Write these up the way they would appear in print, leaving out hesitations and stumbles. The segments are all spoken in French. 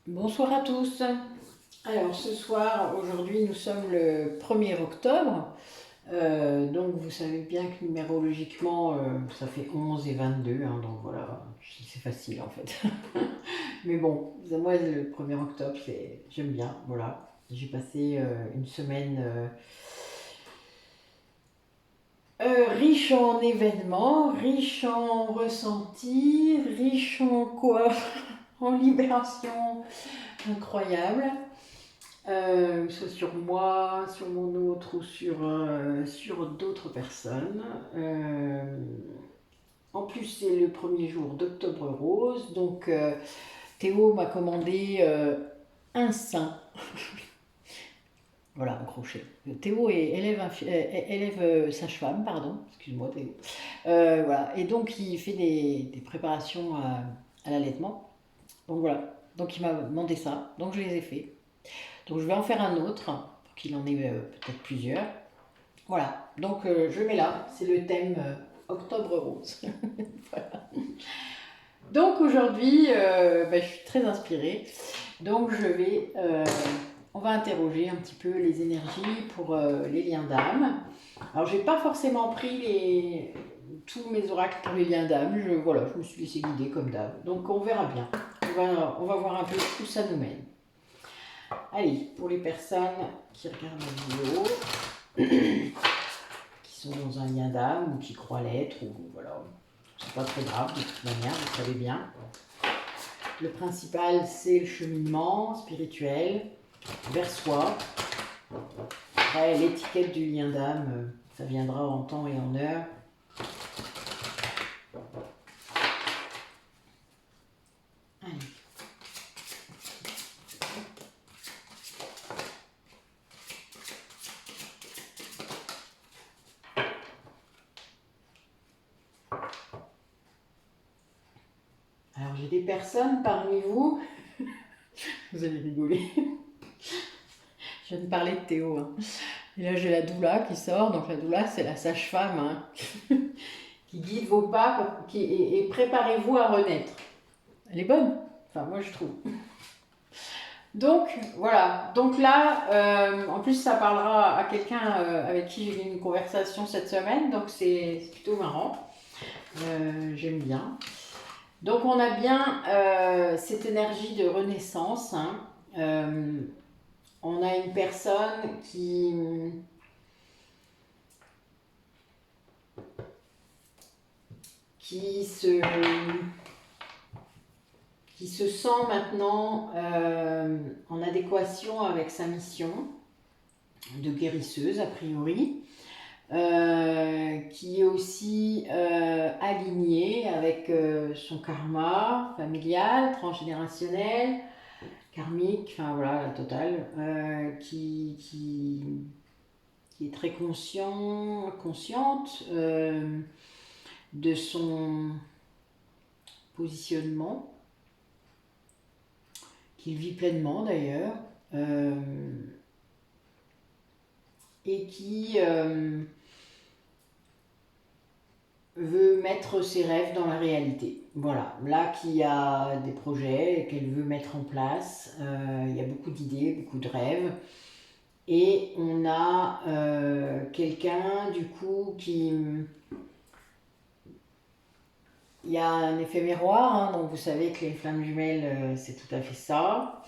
Bonsoir à tous. Alors ce soir, aujourd'hui nous sommes le 1er octobre. Donc vous savez bien que numérologiquement ça fait 11 et 22, hein, donc voilà, c'est facile en fait. Mais bon, moi le 1er octobre, j'aime bien, voilà. J'ai passé une semaine riche en événements, riche en ressentis, riche en quoi? En libération incroyable. Soit sur moi, sur mon autre ou sur d'autres personnes. En plus, c'est le premier jour d'Octobre Rose, donc Théo m'a commandé un sein. Voilà, un crochet. Théo est élève sage-femme, pardon, excuse-moi Théo. Voilà, et donc il fait des préparations à l'allaitement. Donc voilà, donc il m'a demandé ça, donc je les ai fait. Donc je vais en faire un autre, pour qu'il en ait peut-être plusieurs. Voilà, donc je mets là, c'est le thème Octobre Rose. Voilà. Donc aujourd'hui, je suis très inspirée. Donc on va interroger un petit peu les énergies pour les liens d'âme. Alors j'ai pas forcément pris tous mes oracles pour les liens d'âme. Voilà, je me suis laissée guider comme d'hab. Donc on verra bien. On va voir un peu où ça nous mène. Allez, pour les personnes qui regardent la vidéo, qui sont dans un lien d'âme ou qui croient l'être, ou voilà, c'est pas très grave de toute manière, vous savez bien. Le principal, c'est le cheminement spirituel vers soi. Après, l'étiquette du lien d'âme, ça viendra en temps et en heure. Allez. Alors, j'ai des personnes parmi vous, vous allez rigoler. Je viens de parler de Théo. Hein. Et là, j'ai la doula qui sort. Donc, la doula, c'est la sage-femme hein, qui guide vos pas et préparez-vous à renaître. Elle est bonne. Enfin, moi, je trouve. Donc, voilà. Donc là, en plus, ça parlera à quelqu'un avec qui j'ai eu une conversation cette semaine. Donc, c'est plutôt marrant. J'aime bien. Donc, on a bien cette énergie de renaissance. Hein. On a une personne qui se sent maintenant en adéquation avec sa mission de guérisseuse a priori, qui est aussi alignée avec son karma familial, transgénérationnel, karmique, enfin voilà, la totale, qui est très consciente de son positionnement, qu'il vit pleinement d'ailleurs, et qui veut mettre ses rêves dans la réalité. Voilà, là qui a des projets qu'elle veut mettre en place, il y a beaucoup d'idées, beaucoup de rêves, et on a quelqu'un du coup il y a un effet miroir, hein, donc vous savez que les flammes jumelles, c'est tout à fait ça.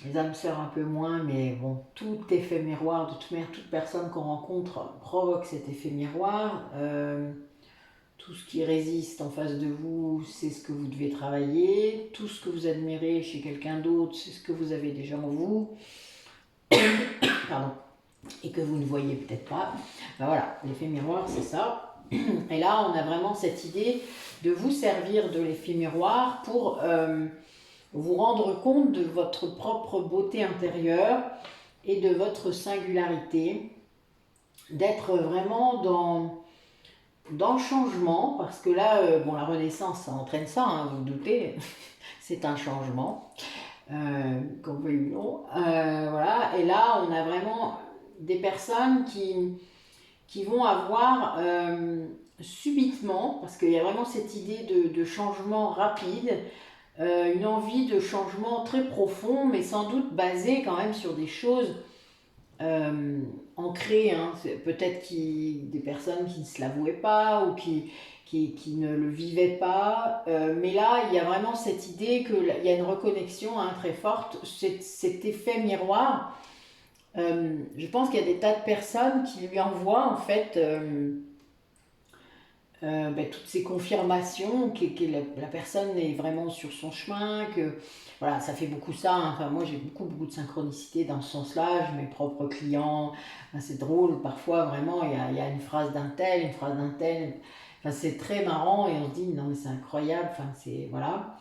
Les âmes sœurs un peu moins, mais bon, tout effet miroir, de toute manière, toute personne qu'on rencontre provoque cet effet miroir. Tout ce qui résiste en face de vous, c'est ce que vous devez travailler. Tout ce que vous admirez chez quelqu'un d'autre, c'est ce que vous avez déjà en vous. Pardon. Et que vous ne voyez peut-être pas. Ben voilà, l'effet miroir, c'est ça. Et là, on a vraiment cette idée de vous servir de l'effet miroir pour vous rendre compte de votre propre beauté intérieure et de votre singularité, d'être vraiment dans le changement, parce que là, la renaissance, ça entraîne ça, hein, vous vous doutez, c'est un changement, qu'on veuille ou non. Voilà, et là, on a vraiment des personnes qui vont avoir subitement, parce qu'il y a vraiment cette idée de changement rapide, une envie de changement très profond, mais sans doute basée quand même sur des choses ancrées, hein. Peut-être des personnes qui ne se l'avouaient pas ou qui ne le vivaient pas. Mais là, il y a vraiment cette idée qu'il y a une reconnexion, hein, très forte, cet effet miroir. Je pense qu'il y a des tas de personnes qui lui envoient en fait toutes ces confirmations que la personne est vraiment sur son chemin, que voilà, ça fait beaucoup ça, hein. Enfin, moi j'ai beaucoup de synchronicité dans ce sens-là, j'ai mes propres clients. Enfin, c'est drôle, parfois vraiment il y a une phrase d'un tel, une phrase d'un tel, enfin, c'est très marrant et on se dit non mais c'est incroyable, enfin, c'est, voilà,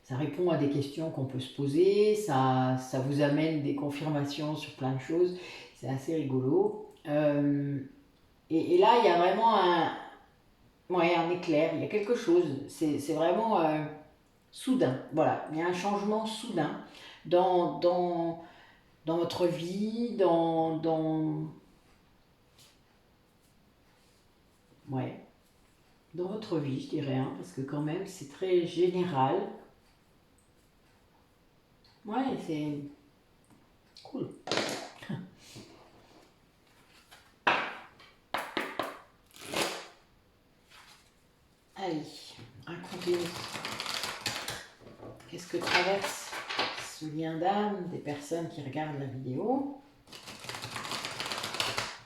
ça répond à des questions qu'on peut se poser, ça vous amène des confirmations sur plein de choses, c'est assez rigolo. Et là il y a vraiment ouais, un éclair, il y a quelque chose, c'est vraiment soudain, voilà, il y a un changement soudain dans dans votre vie, ouais, dans votre vie, je dirais, hein, parce que quand même, c'est très général. Ouais, c'est cool. Allez, racontez-nous. Qu'est-ce que traverse ce lien d'âme des personnes qui regardent la vidéo?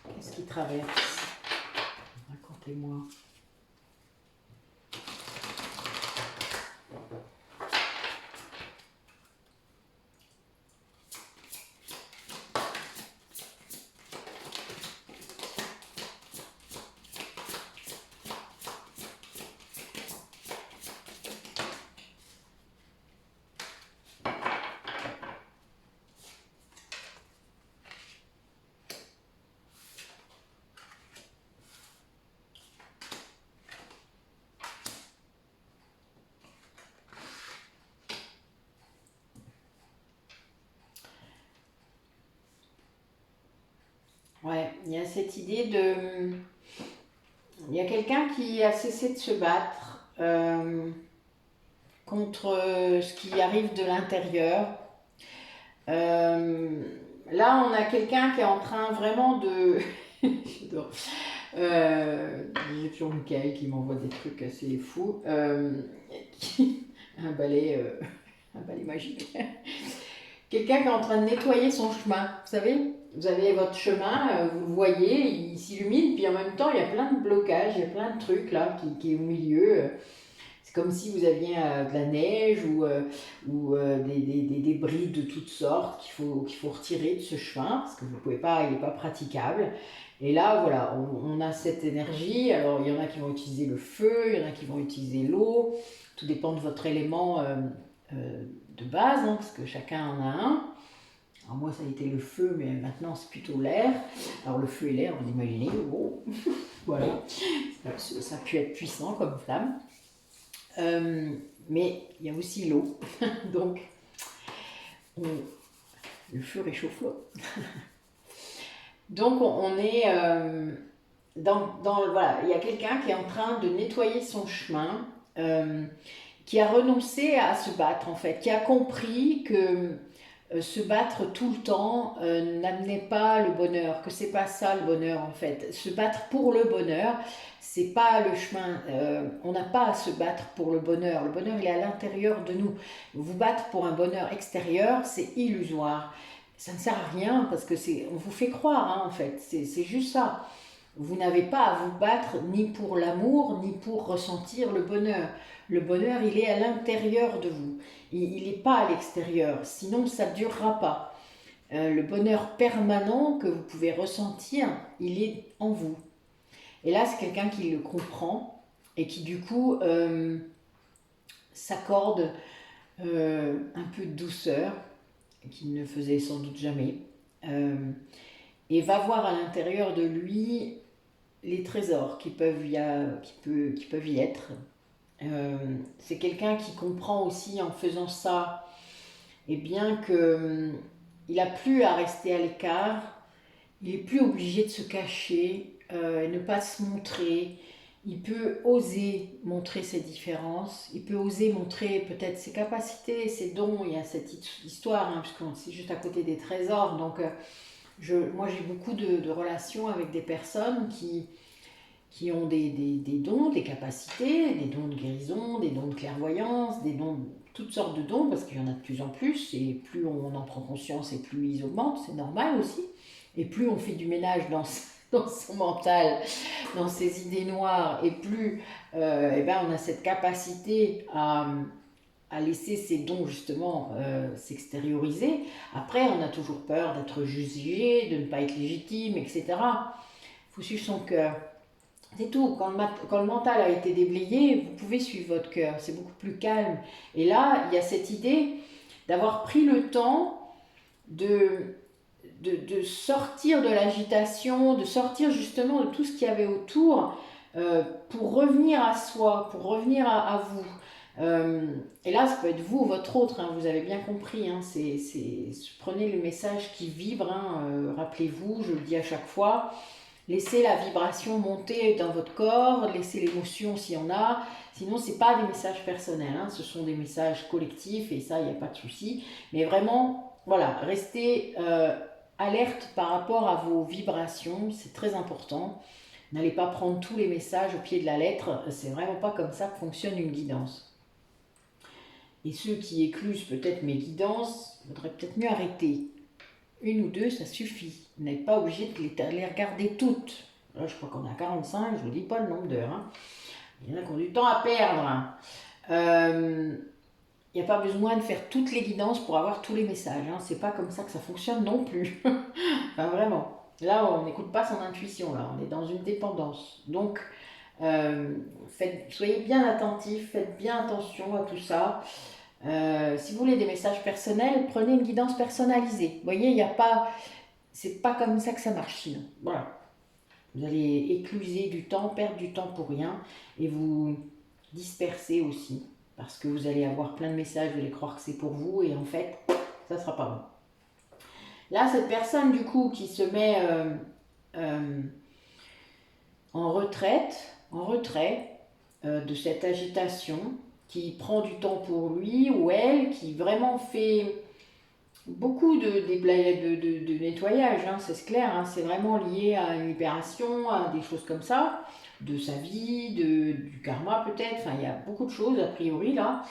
Qu'est-ce qui traverse? Racontez-moi. Ouais, il y a cette idée de... Il y a quelqu'un qui a cessé de se battre contre ce qui arrive de l'intérieur. Euh, Là, on a quelqu'un qui est en train vraiment de... J'adore. J'ai toujours Michael qui m'envoie des trucs assez fous. Un balai, un balai magique. Quelqu'un qui est en train de nettoyer son chemin. Vous savez, vous avez votre chemin, vous le voyez, il s'illumine, puis en même temps, il y a plein de blocages, il y a plein de trucs là qui est au milieu. C'est comme si vous aviez de la neige ou des débris de toutes sortes qu'il faut retirer de ce chemin, parce que vous pouvez pas, il n'est pas praticable. Et là, voilà, on a cette énergie. Alors, il y en a qui vont utiliser le feu, il y en a qui vont utiliser l'eau. Tout dépend de votre élément de base, hein, parce que chacun en a un. Alors moi, ça a été le feu, mais maintenant, c'est plutôt l'air. Alors, le feu et l'air, vous imaginez, oh, voilà, ça a pu être puissant comme flamme. Mais il y a aussi l'eau. Donc, le feu réchauffe l'eau. Donc, on est voilà, il y a quelqu'un qui est en train de nettoyer son chemin, qui a renoncé à se battre en fait, qui a compris que se battre tout le temps n'amenait pas le bonheur, que c'est pas ça le bonheur en fait. Se battre pour le bonheur, c'est pas le chemin. On n'a pas à se battre pour le bonheur. Le bonheur, il est à l'intérieur de nous. Vous battre pour un bonheur extérieur, c'est illusoire. Ça ne sert à rien parce que on vous fait croire, hein, en fait. C'est juste ça. Vous n'avez pas à vous battre ni pour l'amour, ni pour ressentir le bonheur. Le bonheur, il est à l'intérieur de vous. Il n'est pas à l'extérieur, sinon ça ne durera pas. Le bonheur permanent que vous pouvez ressentir, il est en vous. Et là, c'est quelqu'un qui le comprend et qui du coup s'accorde un peu de douceur, qu'il ne faisait sans doute jamais, et va voir à l'intérieur de lui les trésors qui peuvent y être. C'est quelqu'un qui comprend aussi en faisant ça, et bien que il n'a plus à rester à l'écart, il n'est plus obligé de se cacher, ne pas se montrer. il peut oser montrer ses différences, il peut oser montrer peut-être ses capacités, ses dons. Il y a cette histoire, hein, puisqu'on c'est juste à côté des trésors. Donc, moi, j'ai beaucoup de relations avec des personnes qui ont des dons, des capacités, des dons de guérison, des dons de clairvoyance, des dons, toutes sortes de dons, parce qu'il y en a de plus en plus, et plus on en prend conscience, et plus ils augmentent, c'est normal aussi. Et plus on fait du ménage dans, dans son mental, dans ses idées noires, et plus eh ben, on a cette capacité à laisser ces dons justement s'extérioriser. Après, on a toujours peur d'être jugé, de ne pas être légitime, etc. Il faut suivre son cœur. C'est tout. Quand le mental a été déblayé, vous pouvez suivre votre cœur. C'est beaucoup plus calme. Et là, il y a cette idée d'avoir pris le temps de sortir de l'agitation, de sortir justement de tout ce qu'il y avait autour pour revenir à soi, pour revenir à vous. Et là, ça peut être vous ou votre autre, hein, vous avez bien compris. Hein, prenez le message qui vibre, hein, rappelez-vous, je le dis à chaque fois. Laissez la vibration monter dans votre corps, laissez l'émotion s'il y en a. Sinon, ce n'est pas des messages personnels, hein, ce sont des messages collectifs et ça, il n'y a pas de souci. Mais vraiment, voilà, restez alerte par rapport à vos vibrations, c'est très important. N'allez pas prendre tous les messages au pied de la lettre, c'est vraiment pas comme ça que fonctionne une guidance. Et ceux qui éclusent peut-être mes guidances, il faudrait peut-être mieux arrêter. Une ou deux, ça suffit. Vous n'êtes pas obligé de les regarder toutes. Là, je crois qu'on a 45, je ne vous dis pas le nombre d'heures. Hein. Il y en a qui ont du temps à perdre. Il n'y a pas besoin de faire toutes les guidances pour avoir tous les messages. Hein. C'est pas comme ça que ça fonctionne non plus. Enfin, vraiment. Là, on n'écoute pas son intuition. Là, on est dans une dépendance. Donc, soyez bien attentifs, faites bien attention à tout ça. Si vous voulez des messages personnels, prenez une guidance personnalisée. Vous voyez, il n'y a pas, c'est pas comme ça que ça marche sinon. Voilà. Vous allez écluser du temps, perdre du temps pour rien et vous disperser aussi parce que vous allez avoir plein de messages, vous allez croire que c'est pour vous et en fait, ça ne sera pas bon. Là, cette personne du coup qui se met en retrait de cette agitation, qui prend du temps pour lui ou elle, qui vraiment fait beaucoup de nettoyage, hein, c'est clair, hein, c'est vraiment lié à une libération, à des choses comme ça, de sa vie, du karma peut-être, enfin il y a beaucoup de choses a priori là,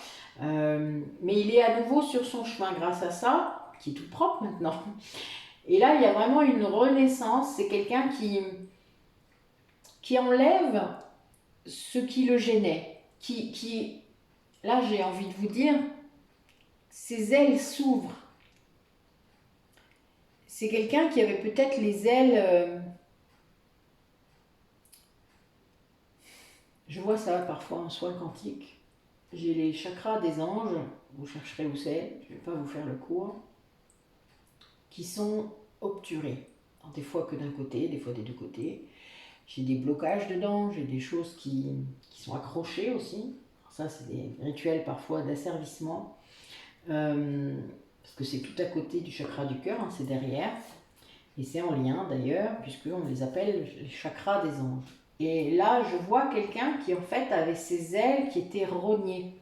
mais il est à nouveau sur son chemin grâce à ça, qui est tout propre maintenant. Et là il y a vraiment une renaissance, c'est quelqu'un qui enlève ce qui le gênait, là j'ai envie de vous dire, ses ailes s'ouvrent. C'est quelqu'un qui avait peut-être les ailes... je vois ça parfois en soins quantiques. J'ai les chakras des anges, vous chercherez où c'est, je ne vais pas vous faire le cours, qui sont obturés. Alors, des fois que d'un côté, des fois des deux côtés. J'ai des blocages dedans, j'ai des choses qui sont accrochées aussi. Alors ça, c'est des rituels parfois d'asservissement. Parce que c'est tout à côté du chakra du cœur, hein, c'est derrière. Et c'est en lien d'ailleurs, puisqu'on les appelle les chakras des anges. Et là, je vois quelqu'un qui en fait avait ses ailes qui étaient rognées.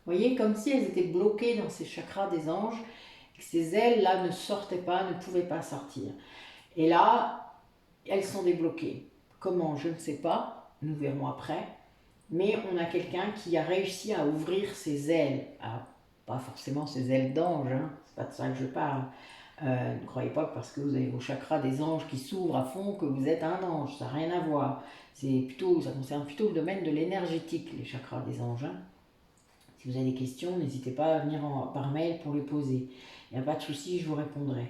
Vous voyez, comme si elles étaient bloquées dans ces chakras des anges, et que ces ailes-là ne sortaient pas, ne pouvaient pas sortir. Et là, elles sont débloquées. Comment, je ne sais pas, nous verrons après. Mais on a quelqu'un qui a réussi à ouvrir ses ailes. Alors, pas forcément ses ailes d'ange, hein, c'est pas de ça que je parle. Ne croyez pas que parce que vous avez vos chakras des anges qui s'ouvrent à fond que vous êtes un ange, ça n'a rien à voir. Ça concerne plutôt le domaine de l'énergétique, les chakras des anges. Hein. Si vous avez des questions, n'hésitez pas à venir par mail pour les poser. Il n'y a pas de souci, je vous répondrai.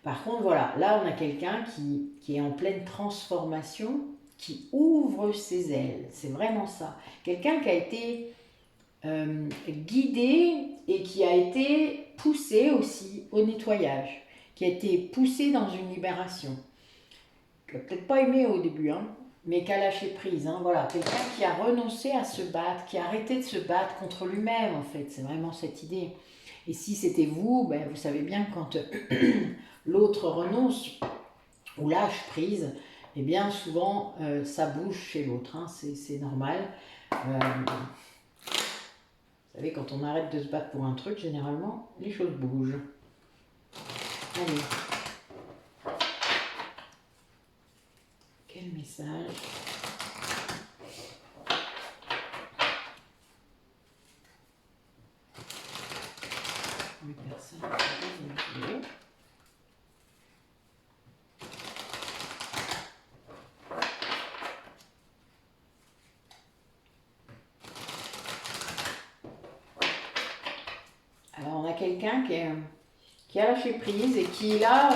Par contre, voilà, là on a quelqu'un qui est en pleine transformation, qui ouvre ses ailes. C'est vraiment ça. Quelqu'un qui a été guidé et qui a été poussé aussi au nettoyage, qui a été poussé dans une libération, qui n'a peut-être pas aimé au début, hein, mais qui a lâché prise. Hein, voilà, quelqu'un qui a renoncé à se battre, qui a arrêté de se battre contre lui-même, en fait, c'est vraiment cette idée. Et si c'était vous, ben, vous savez bien que quand l'autre renonce ou lâche prise, et bien souvent ça bouge chez l'autre, hein, c'est normal. Vous savez, quand on arrête de se battre pour un truc, généralement, les choses bougent. Allez. Quel message? Les personnes. Alors, on a quelqu'un qui a lâché prise et qui, là,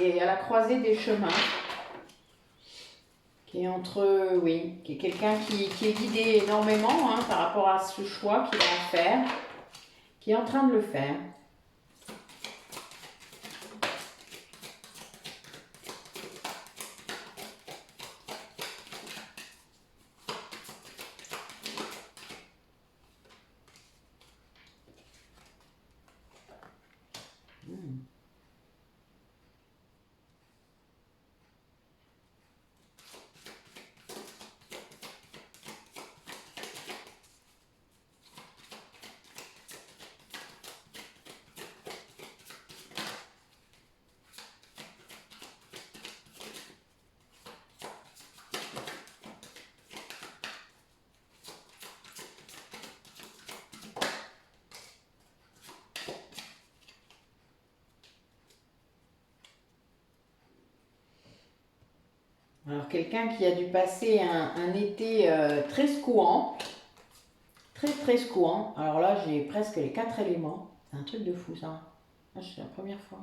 est à la croisée des chemins. Qui est entre, oui, qui est quelqu'un qui est guidé énormément hein, par rapport à ce choix qu'il va en faire, qui est en train de le faire. Alors quelqu'un qui a dû passer un été très secouant, très secouant. Alors là j'ai presque les 4 éléments. C'est un truc de fou ça. C'est la première fois.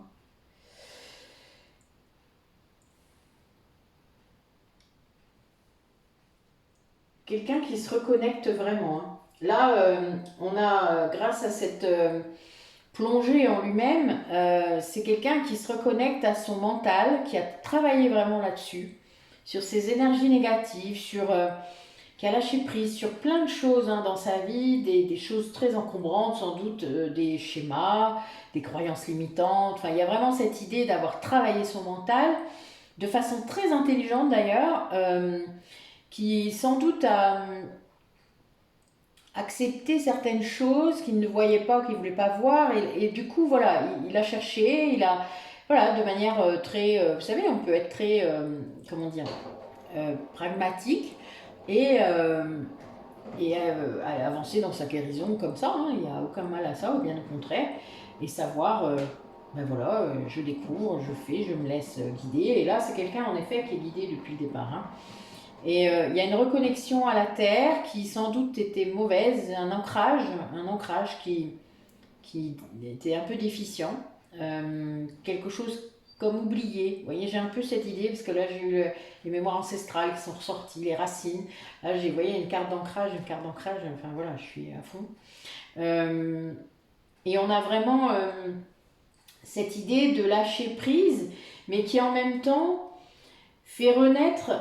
Quelqu'un qui se reconnecte vraiment. Hein. Là on a grâce à cette plongée en lui-même, c'est quelqu'un qui se reconnecte à son mental, qui a travaillé vraiment là-dessus, sur ses énergies négatives, qui a lâché prise sur plein de choses hein, dans sa vie, des choses très encombrantes, sans doute des schémas, des croyances limitantes. Enfin, il y a vraiment cette idée d'avoir travaillé son mental, de façon très intelligente d'ailleurs, qui sans doute a accepté certaines choses qu'il ne voyait pas, qu'il ne voulait pas voir, et du coup, voilà, il a cherché, voilà, de manière très, vous savez, on peut être très, comment dire, pragmatique, et, avancer dans sa guérison comme ça, hein, il n'y a aucun mal à ça, ou bien au contraire, et savoir, ben voilà, je découvre, je fais, je me laisse guider, et là, c'est quelqu'un, en effet, qui est guidé depuis le départ, hein. Et il y a une reconnexion à la terre qui sans doute était mauvaise, un ancrage qui était un peu déficient, quelque chose comme oublié. Vous voyez, j'ai un peu cette idée, parce que là j'ai eu les mémoires ancestrales qui sont ressorties, les racines. Là, vous voyez, une carte d'ancrage, enfin voilà, je suis à fond. Et on a vraiment cette idée de lâcher prise, mais qui en même temps fait renaître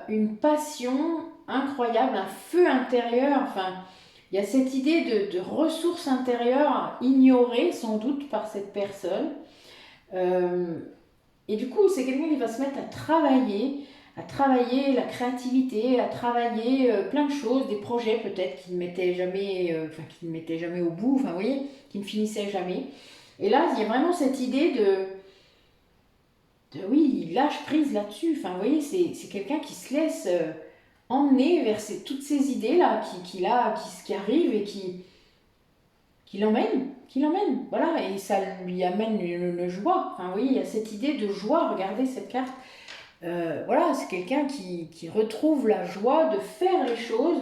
une passion incroyable, un feu intérieur. Enfin, il y a cette idée de ressources intérieures ignorées sans doute par cette personne. Et du coup, c'est quelqu'un qui va se mettre à travailler la créativité, à travailler plein de choses, des projets peut-être qui ne mettaient jamais au bout, enfin, vous voyez, qui ne finissaient jamais. Et là, il y a vraiment cette idée oui, il lâche prise là-dessus. Enfin, vous voyez, c'est quelqu'un qui se laisse emmener vers toutes ces idées-là qui arrivent et qui l'emmène. Voilà, et ça lui amène une joie. Enfin, vous voyez, il y a cette idée de joie. Regardez cette carte. Voilà, c'est quelqu'un qui retrouve la joie de faire les choses,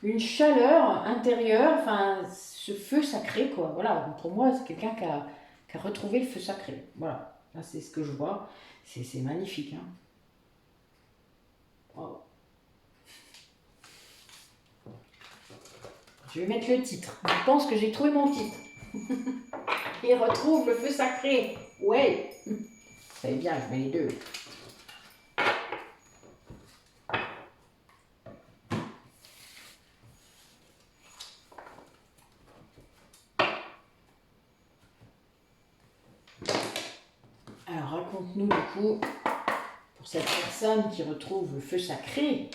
une chaleur intérieure, enfin, ce feu sacré, quoi. Voilà, donc pour moi, c'est quelqu'un qui a retrouvé le feu sacré. Voilà, là, c'est ce que je vois. C'est magnifique, hein. Wow. Je vais mettre le titre. Je pense que j'ai trouvé mon titre. Il retrouve le feu sacré. Ouais. Vous savez bien, je mets les deux. Alors, raconte-nous du coup, pour cette personne qui retrouve le feu sacré,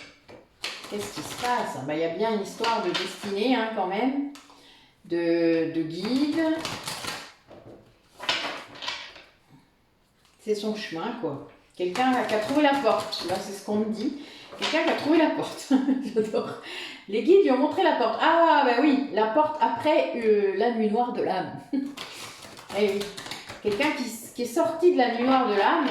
qu'est-ce qui se passe? Ben, il y a bien une histoire de destinée hein, quand même, de guide. C'est son chemin quoi. Quelqu'un qui a trouvé la porte, là c'est ce qu'on me dit. Quelqu'un qui a trouvé la porte. J'adore. Les guides lui ont montré la porte. Ah bah oui, la porte après la nuit noire de l'âme. Eh oui. Quelqu'un qui est sorti de la nuit noire de l'âme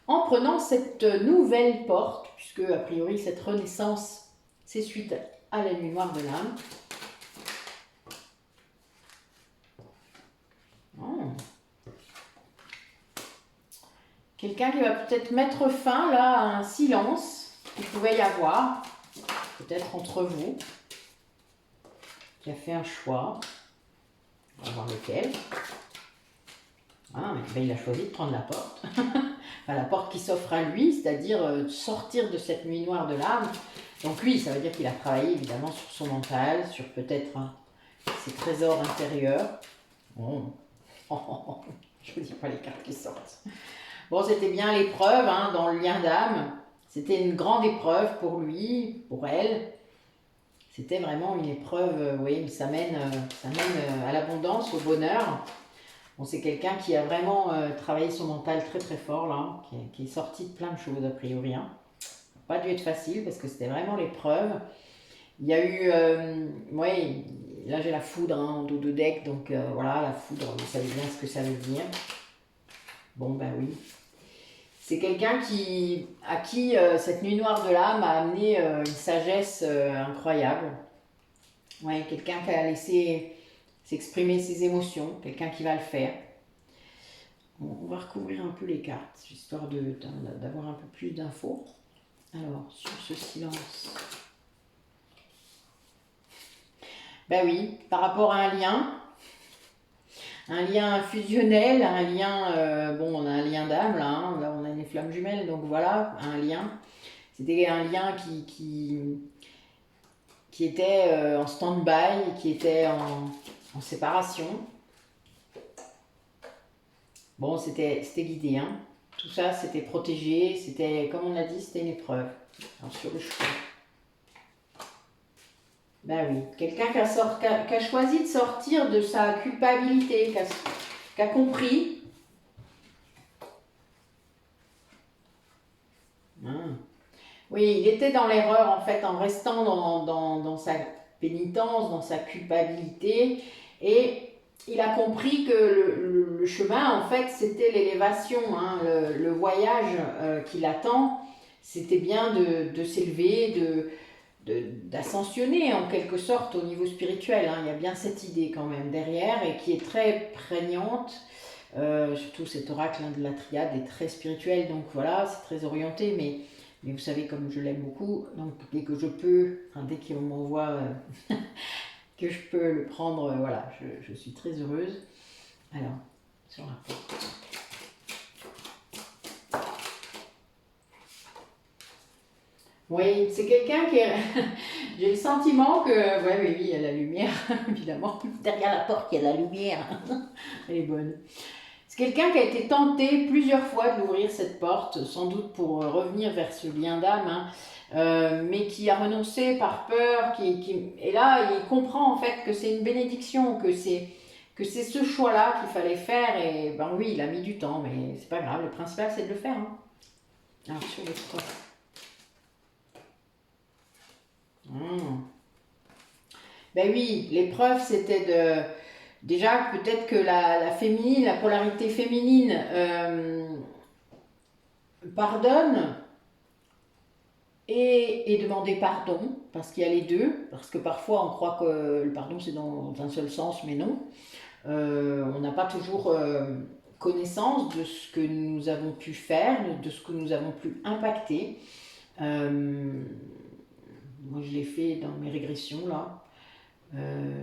en prenant cette nouvelle porte, puisque a priori cette renaissance, c'est suite à la nuit noire de l'âme. Oh. Quelqu'un qui va peut-être mettre fin là à un silence qu'il pouvait y avoir, peut-être entre vous, qui a fait un choix. On va voir lequel. Ah, ben il a choisi de prendre la porte. Enfin, la porte qui s'offre à lui, c'est-à-dire sortir de cette nuit noire de l'âme. Donc lui, ça veut dire qu'il a travaillé évidemment sur son mental, sur peut-être ses trésors intérieurs. Oh. Je ne dis pas les cartes qui sortent. Bon, c'était bien l'épreuve hein, dans le lien d'âme. C'était une grande épreuve pour lui, pour elle. C'était vraiment une épreuve, vous voyez, ça mène à l'abondance, au bonheur. Bon, c'est quelqu'un qui a vraiment travaillé son mental très très fort, là, qui est sorti de plein de choses a priori. Hein. Pas dû être facile parce que c'était vraiment l'épreuve. Il y a eu, ouais, là j'ai la foudre hein, en dos de deck, donc voilà, la foudre, vous savez bien ce que ça veut dire. Bon, ben oui. C'est quelqu'un à qui cette nuit noire de l'âme a amené une sagesse incroyable. Ouais, quelqu'un qui a laissé s'exprimer ses émotions, quelqu'un qui va le faire. Bon, on va recouvrir un peu les cartes, histoire d'avoir un peu plus d'infos. Alors, sur ce silence. Ben oui, par rapport à un lien fusionnel, un lien, bon on a un lien d'âme là, hein, là on a une flamme jumelle, donc voilà, un lien. C'était un lien qui était en stand-by, qui était en séparation. Bon, c'était guidé, hein. Tout ça, c'était protégé, c'était, comme on a dit, c'était une épreuve. Alors, sur le chemin. Ben oui, quelqu'un qui a choisi de sortir de sa culpabilité, qui a compris. Oui, il était dans l'erreur en fait en restant dans sa pénitence, dans sa culpabilité. Et il a compris que le chemin en fait c'était l'élévation, hein, le voyage qui l'attend. C'était bien de s'élever, d'ascensionner en quelque sorte au niveau spirituel. Hein. Il y a bien cette idée quand même derrière et qui est très prégnante. Surtout cet oracle hein, de la triade est très spirituel, donc voilà, c'est très orienté, mais vous savez comme je l'aime beaucoup, donc dès que je peux, enfin, dès qu'on m'envoie que je peux le prendre, voilà, je suis très heureuse. Alors, sur la porte. Oui, c'est quelqu'un qui est... J'ai le sentiment que... Oui, il y a la lumière, évidemment. Derrière la porte, il y a la lumière. Elle est bonne. C'est quelqu'un qui a été tenté plusieurs fois de l'ouvrir cette porte, sans doute pour revenir vers ce lien d'âme, hein, mais qui a renoncé par peur. Et là, il comprend en fait que c'est une bénédiction, que c'est ce choix-là qu'il fallait faire. Et ben oui, il a mis du temps, mais c'est pas grave. Le principal, c'est de le faire. Hein. Alors, sur les trois. Ben oui, l'épreuve c'était de... Déjà peut-être que la féminine, la polarité féminine pardonne et demander pardon, parce qu'il y a les deux, parce que parfois on croit que le pardon c'est dans un seul sens, mais non. On n'a pas toujours connaissance de ce que nous avons pu faire, de ce que nous avons pu impacter. Moi, je l'ai fait dans mes régressions, là.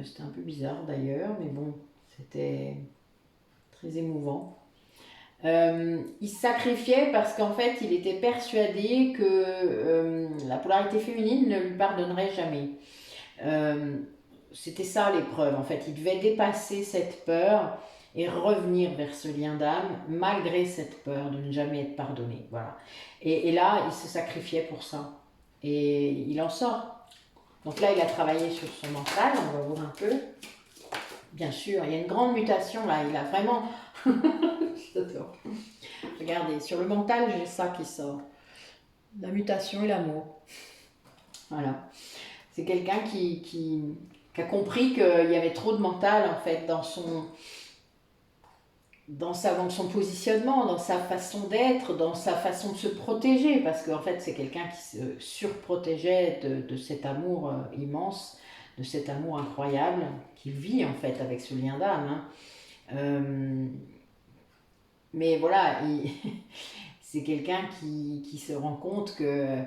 C'était un peu bizarre, d'ailleurs, mais bon, c'était très émouvant. Il se sacrifiait parce qu'en fait, il était persuadé que la polarité féminine ne lui pardonnerait jamais. C'était ça l'épreuve, en fait. Il devait dépasser cette peur et revenir vers ce lien d'âme malgré cette peur de ne jamais être pardonné. Voilà. Et là, il se sacrifiait pour ça. Et il en sort. Donc là, il a travaillé sur son mental, on va voir un peu. Bien sûr, il y a une grande mutation là, il a vraiment... J'adore. Regardez, sur le mental, j'ai ça qui sort. La mutation et l'amour. Voilà. C'est quelqu'un qui a compris qu'il y avait trop de mental en fait dans son positionnement, dans sa façon d'être, dans sa façon de se protéger, parce qu'en fait c'est quelqu'un qui se surprotégeait de cet amour immense, de cet amour incroyable qu'il vit en fait avec ce lien d'âme. Hein. Mais voilà, c'est quelqu'un qui se rend compte que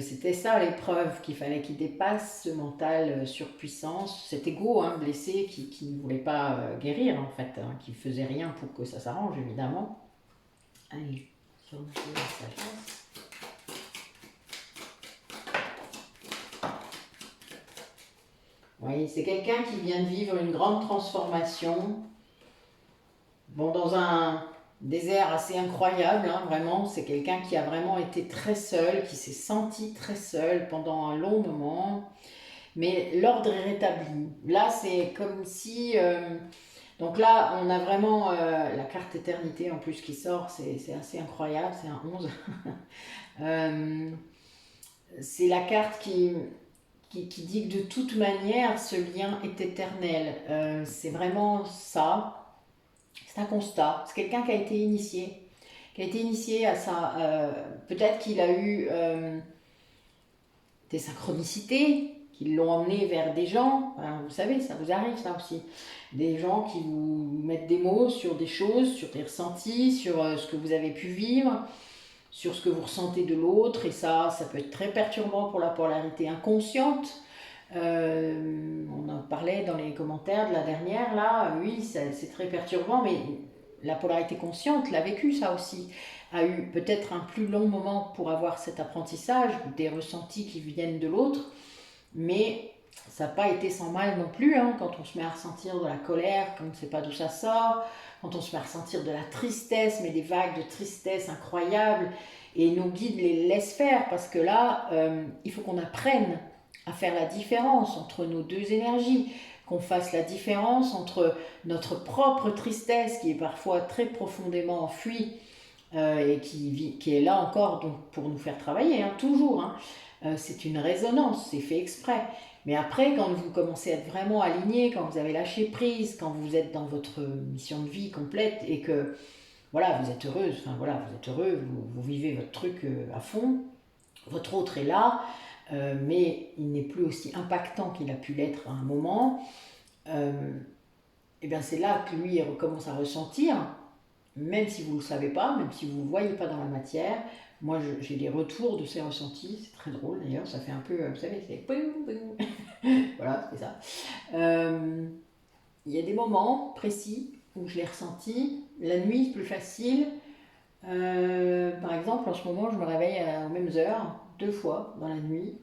c'était ça l'épreuve, qu'il fallait qu'il dépasse ce mental surpuissance, cet ego blessé qui ne voulait pas guérir en fait, qui faisait rien pour que ça s'arrange évidemment. Allez, sur le jeu de la sagesse. Oui, c'est quelqu'un qui vient de vivre une grande transformation. Bon, dans un désert assez incroyable, vraiment. C'est quelqu'un qui a vraiment été très seul, qui s'est senti très seul pendant un long moment. Mais l'ordre est rétabli. Là, c'est comme si... donc là, on a vraiment la carte éternité en plus qui sort. C'est assez incroyable, c'est un 11. C'est la carte qui dit que de toute manière, ce lien est éternel. C'est vraiment ça. C'est un constat. C'est quelqu'un qui a été initié. Qui a été initié à ça. Peut-être qu'il a eu des synchronicités qui l'ont emmené vers des gens. Hein, vous savez, ça vous arrive ça aussi. Des gens qui vous mettent des mots sur des choses, sur des ressentis, sur ce que vous avez pu vivre, sur ce que vous ressentez de l'autre. Et ça peut être très perturbant pour la polarité inconsciente. On en parlait dans les commentaires de la dernière, là, oui, c'est très perturbant, mais la polarité consciente l'a vécu ça aussi, a eu peut-être un plus long moment pour avoir cet apprentissage, des ressentis qui viennent de l'autre, mais ça n'a pas été sans mal non plus, quand on se met à ressentir de la colère, quand on ne sait pas d'où ça sort, quand on se met à ressentir de la tristesse, mais des vagues de tristesse incroyables, et nos guides les laissent faire, parce que là, il faut qu'on apprenne à faire la différence entre nos deux énergies, qu'on fasse la différence entre notre propre tristesse qui est parfois très profondément enfuie et qui est là encore donc, pour nous faire travailler, toujours. C'est une résonance, c'est fait exprès. Mais après, quand vous commencez à être vraiment aligné, quand vous avez lâché prise, quand vous êtes dans votre mission de vie complète et que voilà, vous êtes heureuse, enfin voilà, vous êtes heureux, vous vivez votre truc à fond, votre autre est là, mais il n'est plus aussi impactant qu'il a pu l'être à un moment, et bien c'est là que lui il recommence à ressentir, même si vous ne le savez pas, même si vous ne le voyez pas dans la matière. Moi j'ai des retours de ces ressentis, c'est très drôle d'ailleurs, ça fait un peu, vous savez, c'est voilà, c'est ça. Il y a des moments précis où je l'ai ressenti, la nuit c'est plus facile. Par exemple, en ce moment, je me réveille aux mêmes heures, 2 fois dans la nuit.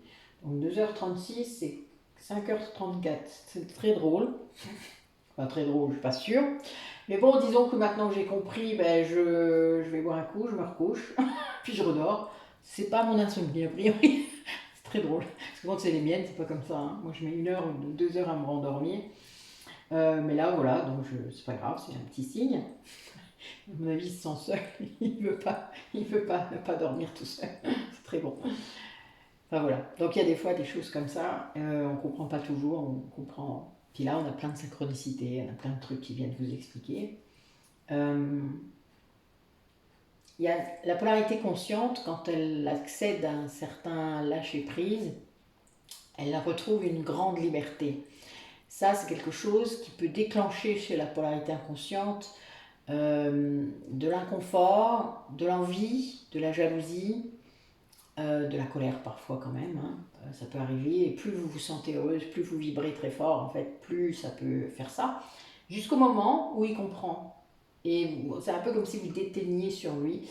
Donc 2h36 et 5h34. C'est très drôle. Enfin, très drôle, je suis pas sûre. Mais bon, disons que maintenant que j'ai compris, je vais boire un coup, je me recouche, puis je redors. C'est pas mon insomnie, a priori. C'est très drôle. Parce que quand c'est les miennes, c'est pas comme ça. Moi, je mets 1 heure ou 2 heures à me rendormir. Mais là, voilà, donc c'est pas grave, c'est un petit signe. À mon avis, il se sent seul, il veut pas ne pas dormir tout seul. C'est très bon. Enfin voilà. Donc il y a des fois des choses comme ça, on comprend pas toujours, on comprend. Puis là, on a plein de synchronicités, on a plein de trucs qui viennent vous expliquer. Il y a la polarité consciente, quand elle accède à un certain lâcher-prise, elle retrouve une grande liberté. Ça, c'est quelque chose qui peut déclencher chez la polarité inconsciente de l'inconfort, de l'envie, de la jalousie, de la colère parfois quand même, ça peut arriver, et plus vous vous sentez heureuse, plus vous vibrez très fort en fait, plus ça peut faire ça, jusqu'au moment où il comprend. Et c'est un peu comme si vous déteigniez sur lui,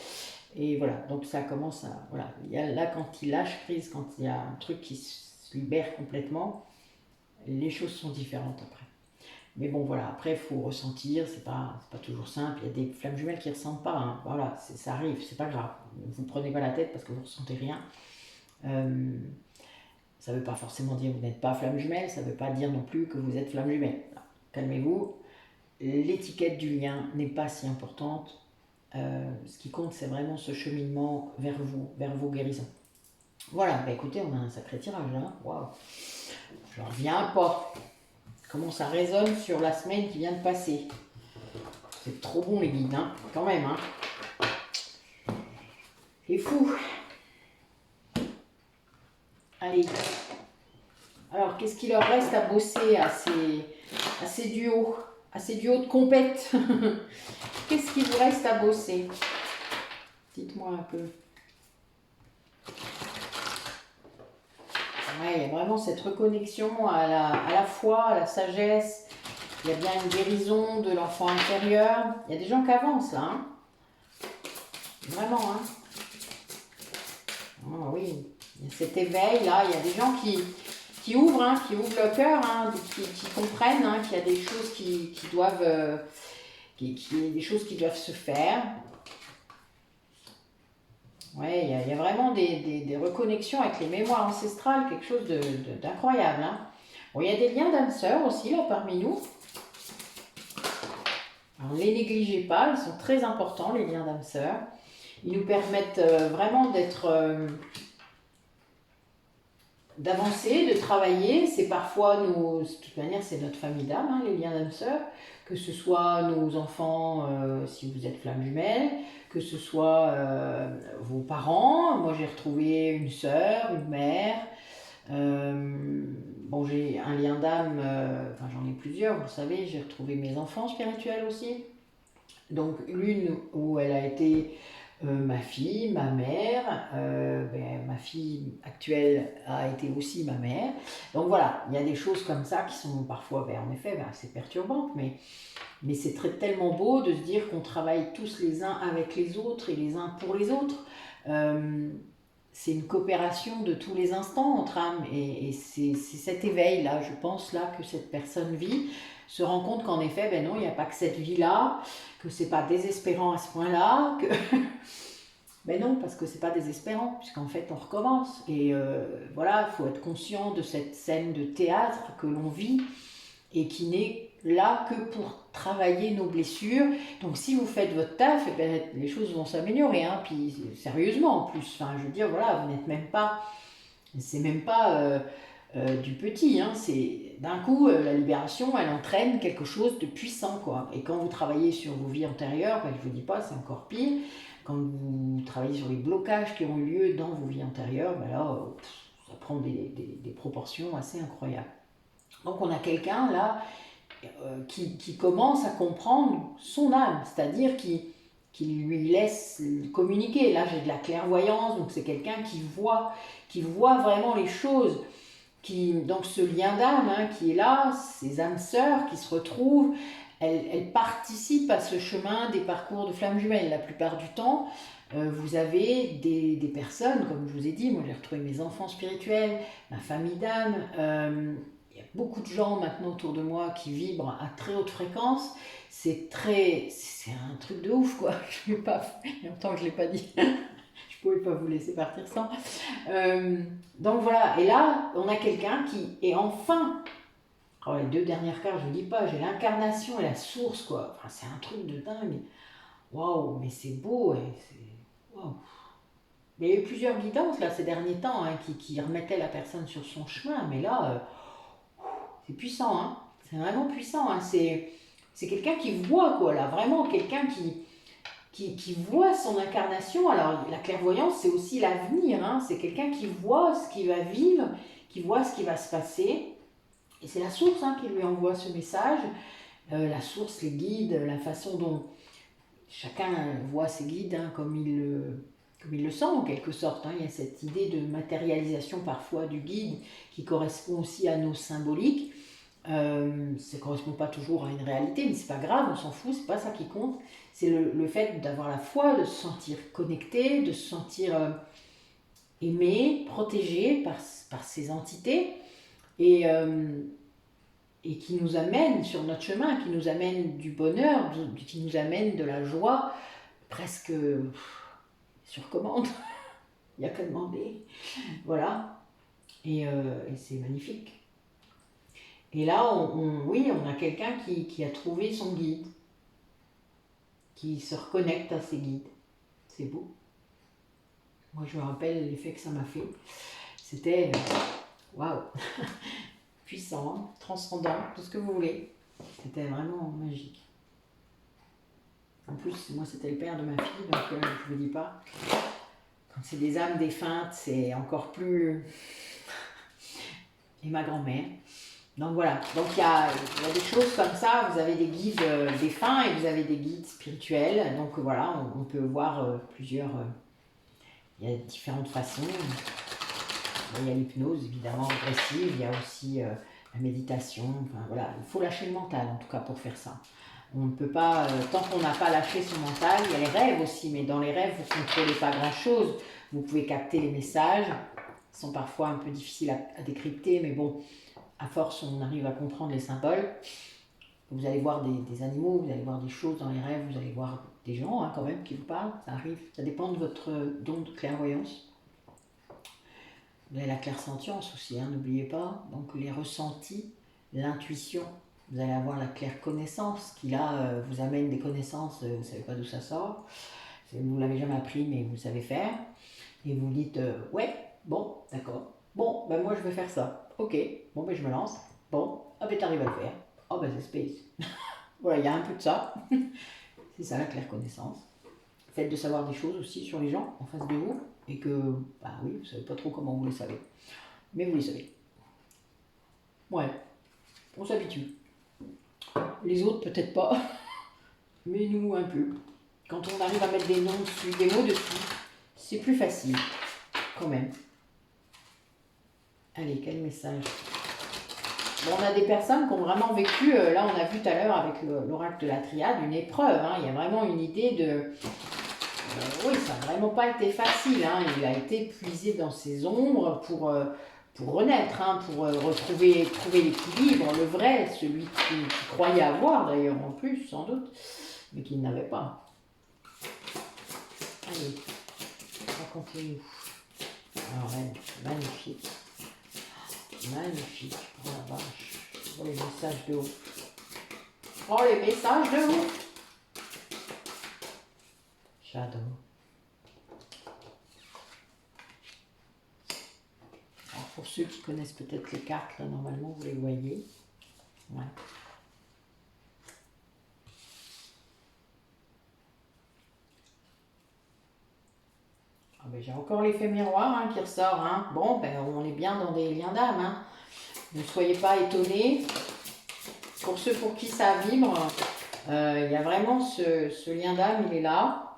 et voilà, donc ça commence à... Voilà, là quand il lâche prise, quand il y a un truc qui se libère complètement, les choses sont différentes après. Mais bon, voilà, après, il faut ressentir, c'est pas toujours simple. Il y a des flammes jumelles qui ne ressentent pas, hein. Voilà, ça arrive, c'est pas grave. Vous ne prenez pas la tête parce que vous ne ressentez rien. Euh, Ça ne veut pas forcément dire que vous n'êtes pas flamme jumelle, ça ne veut pas dire non plus que vous êtes flamme jumelle. Calmez-vous, l'étiquette du lien n'est pas si importante. Ce qui compte, c'est vraiment ce cheminement vers vos guérisons. Voilà, bah écoutez, on a un sacré tirage là. Waouh, je n'en reviens pas. Comment ça résonne sur la semaine qui vient de passer. C'est trop bon les guides, hein, quand même. Hein. C'est fou. Allez. Alors, qu'est-ce qu'il leur reste à bosser à ces duos, de compète? Qu'est-ce qu'il vous reste à bosser? Dites-moi un peu. Ouais, il y a vraiment cette reconnexion à la foi, à la sagesse. Il y a bien une guérison de l'enfant intérieur. Il y a des gens qui avancent là. Hein. Vraiment. Hein. Oh, oui. Il y a cet éveil là. Il y a des gens qui ouvrent, hein, qui ouvrent le cœur, hein, qui comprennent hein, qu'il y a des choses qui doivent, des choses qui doivent se faire. Ouais, il y a vraiment des reconnexions avec les mémoires ancestrales, quelque chose d'incroyable. Hein. Bon, il y a des liens d'âme sœur aussi là parmi nous. Alors, ne les négligez pas, ils sont très importants les liens d'âme sœur. Ils nous permettent vraiment d'avancer, de travailler. C'est parfois de toute manière, c'est notre famille d'âme, hein, les liens d'âme sœur. Que ce soit nos enfants, si vous êtes flamme jumelle, que ce soit vos parents. Moi, j'ai retrouvé une sœur, une mère. Bon, j'ai un lien d'âme, enfin j'en ai plusieurs, vous savez, j'ai retrouvé mes enfants spirituels aussi. Donc l'une où elle a été ma fille, ma mère, ma fille actuelle a été aussi ma mère. Donc voilà, il y a des choses comme ça qui sont parfois, en effet, assez perturbantes, mais c'est tellement beau de se dire qu'on travaille tous les uns avec les autres et les uns pour les autres. C'est une coopération de tous les instants entre âmes et c'est cet éveil là, je pense là que cette personne vit, se rend compte qu'en effet, non, il n'y a pas que cette vie là, que c'est pas désespérant à ce point là, que ben non, parce que c'est pas désespérant, puisqu'en fait on recommence et voilà, il faut être conscient de cette scène de théâtre que l'on vit et qui n'est là que pour travailler nos blessures. Donc si vous faites votre taf, les choses vont s'améliorer, hein, puis sérieusement en plus. Enfin, je veux dire, voilà, vous n'êtes même pas, c'est même pas du petit, hein, c'est d'un coup la libération, elle entraîne quelque chose de puissant, quoi. Et quand vous travaillez sur vos vies antérieures, je vous dis pas, c'est encore pire. Quand vous travaillez sur les blocages qui ont eu lieu dans vos vies antérieures, là, ça prend des proportions assez incroyables. Donc on a quelqu'un là qui commence à comprendre son âme, c'est-à-dire qui lui laisse communiquer. Là j'ai de la clairvoyance, donc c'est quelqu'un qui voit vraiment les choses. Donc ce lien d'âme hein, qui est là, ces âmes sœurs qui se retrouvent, elles participent à ce chemin des parcours de flammes jumelles. La plupart du temps, vous avez des personnes, comme je vous ai dit, moi j'ai retrouvé mes enfants spirituels, ma famille d'âme. Il y a beaucoup de gens maintenant autour de moi qui vibrent à très haute fréquence. C'est un truc de ouf quoi. Je ne pas, il y a longtemps que je ne l'ai pas dit. Je ne pouvais pas vous laisser partir sans. Donc voilà, et là, on a quelqu'un qui est enfin. Oh, les 2 dernières cartes, je ne vous dis pas, j'ai l'incarnation et la source quoi. Enfin, c'est un truc de dingue. Waouh, mais c'est beau. Waouh. Il y a eu plusieurs guidances là ces derniers temps hein, qui remettaient la personne sur son chemin, mais là. C'est puissant, hein. C'est vraiment puissant. Hein. C'est quelqu'un qui voit, quoi, là. Vraiment quelqu'un qui voit son incarnation. Alors, la clairvoyance, c'est aussi l'avenir. Hein. C'est quelqu'un qui voit ce qu'il va vivre, qui voit ce qui va se passer. Et c'est la source hein, qui lui envoie ce message. La source, les guides, la façon dont chacun voit ses guides hein, comme il le sent en quelque sorte. Hein. Il y a cette idée de matérialisation parfois du guide qui correspond aussi à nos symboliques. Ça ne correspond pas toujours à une réalité, mais c'est pas grave, on s'en fout, c'est pas ça qui compte. C'est le fait d'avoir la foi, de se sentir connecté, de se sentir aimé, protégé par ces entités. Et et qui nous amène sur notre chemin, qui nous amène du bonheur, qui nous amène de la joie, presque sur commande. Il n'y a qu'à demander. Voilà. Et c'est magnifique. Et là, oui, on a quelqu'un qui a trouvé son guide, qui se reconnecte à ses guides. C'est beau. Moi, je me rappelle l'effet que ça m'a fait. C'était, waouh, puissant, hein, transcendant, tout ce que vous voulez. C'était vraiment magique. En plus, moi, c'était le père de ma fille, donc je ne vous dis pas. Quand c'est des âmes défuntes, c'est encore plus... Et ma grand-mère. Donc voilà, donc il y a des choses comme ça, vous avez des guides défunts et vous avez des guides spirituels. Donc voilà, on peut voir plusieurs... il y a différentes façons. Il y a l'hypnose, évidemment, régressive. Il y a aussi la méditation. Enfin, voilà, il faut lâcher le mental, en tout cas, pour faire ça. On ne peut pas, tant qu'on n'a pas lâché son mental, il y a les rêves aussi, mais dans les rêves, vous ne contrôlez pas grand-chose. Vous pouvez capter les messages, ils sont parfois un peu difficiles à décrypter, mais bon, à force, on arrive à comprendre les symboles. Vous allez voir des animaux, vous allez voir des choses dans les rêves, vous allez voir des gens hein, quand même qui vous parlent, ça arrive, ça dépend de votre don de clairvoyance. Vous avez la clairsentience aussi, hein, n'oubliez pas, donc les ressentis, l'intuition. Vous allez avoir la claire connaissance qui là vous amène des connaissances, vous ne savez pas d'où ça sort, vous ne l'avez jamais appris mais vous savez faire. Et vous dites ouais, bon, d'accord, bon, ben moi je vais faire ça, ok, bon ben je me lance, bon, ah ben t'arrives à le faire, oh ben c'est space. Voilà, il y a un peu de ça, c'est ça la claire connaissance. Le fait de savoir des choses aussi sur les gens en face de vous et que, bah oui, vous ne savez pas trop comment vous les savez, mais vous les savez. Ouais, on s'habitue. Les autres, peut-être pas, mais nous, un peu. Quand on arrive à mettre des noms dessus, des mots dessus, c'est plus facile, quand même. Allez, quel message. Bon, on a des personnes qui ont vraiment vécu, là on a vu tout à l'heure avec l'oracle de la triade, une épreuve. Hein, il y a vraiment une idée de... oui, ça n'a vraiment pas été facile. Hein, il a été puisé dans ses ombres pour renaître, hein, pour trouver l'équilibre, le vrai, celui qu'il croyait avoir d'ailleurs en plus, sans doute, mais qu'il n'avait pas. Allez, racontez-nous. Alors, ouais, magnifique. Magnifique. Oh la vache. Oh les messages de haut. Oh les messages de haut. J'adore. Alors pour ceux qui connaissent peut-être les cartes, là normalement vous les voyez. Ouais. Ah ben, j'ai encore l'effet miroir hein, qui ressort. Hein. Bon, ben, on est bien dans des liens d'âme. Hein. Ne soyez pas étonnés. Pour ceux pour qui ça vibre, il y a vraiment ce lien d'âme, il est là.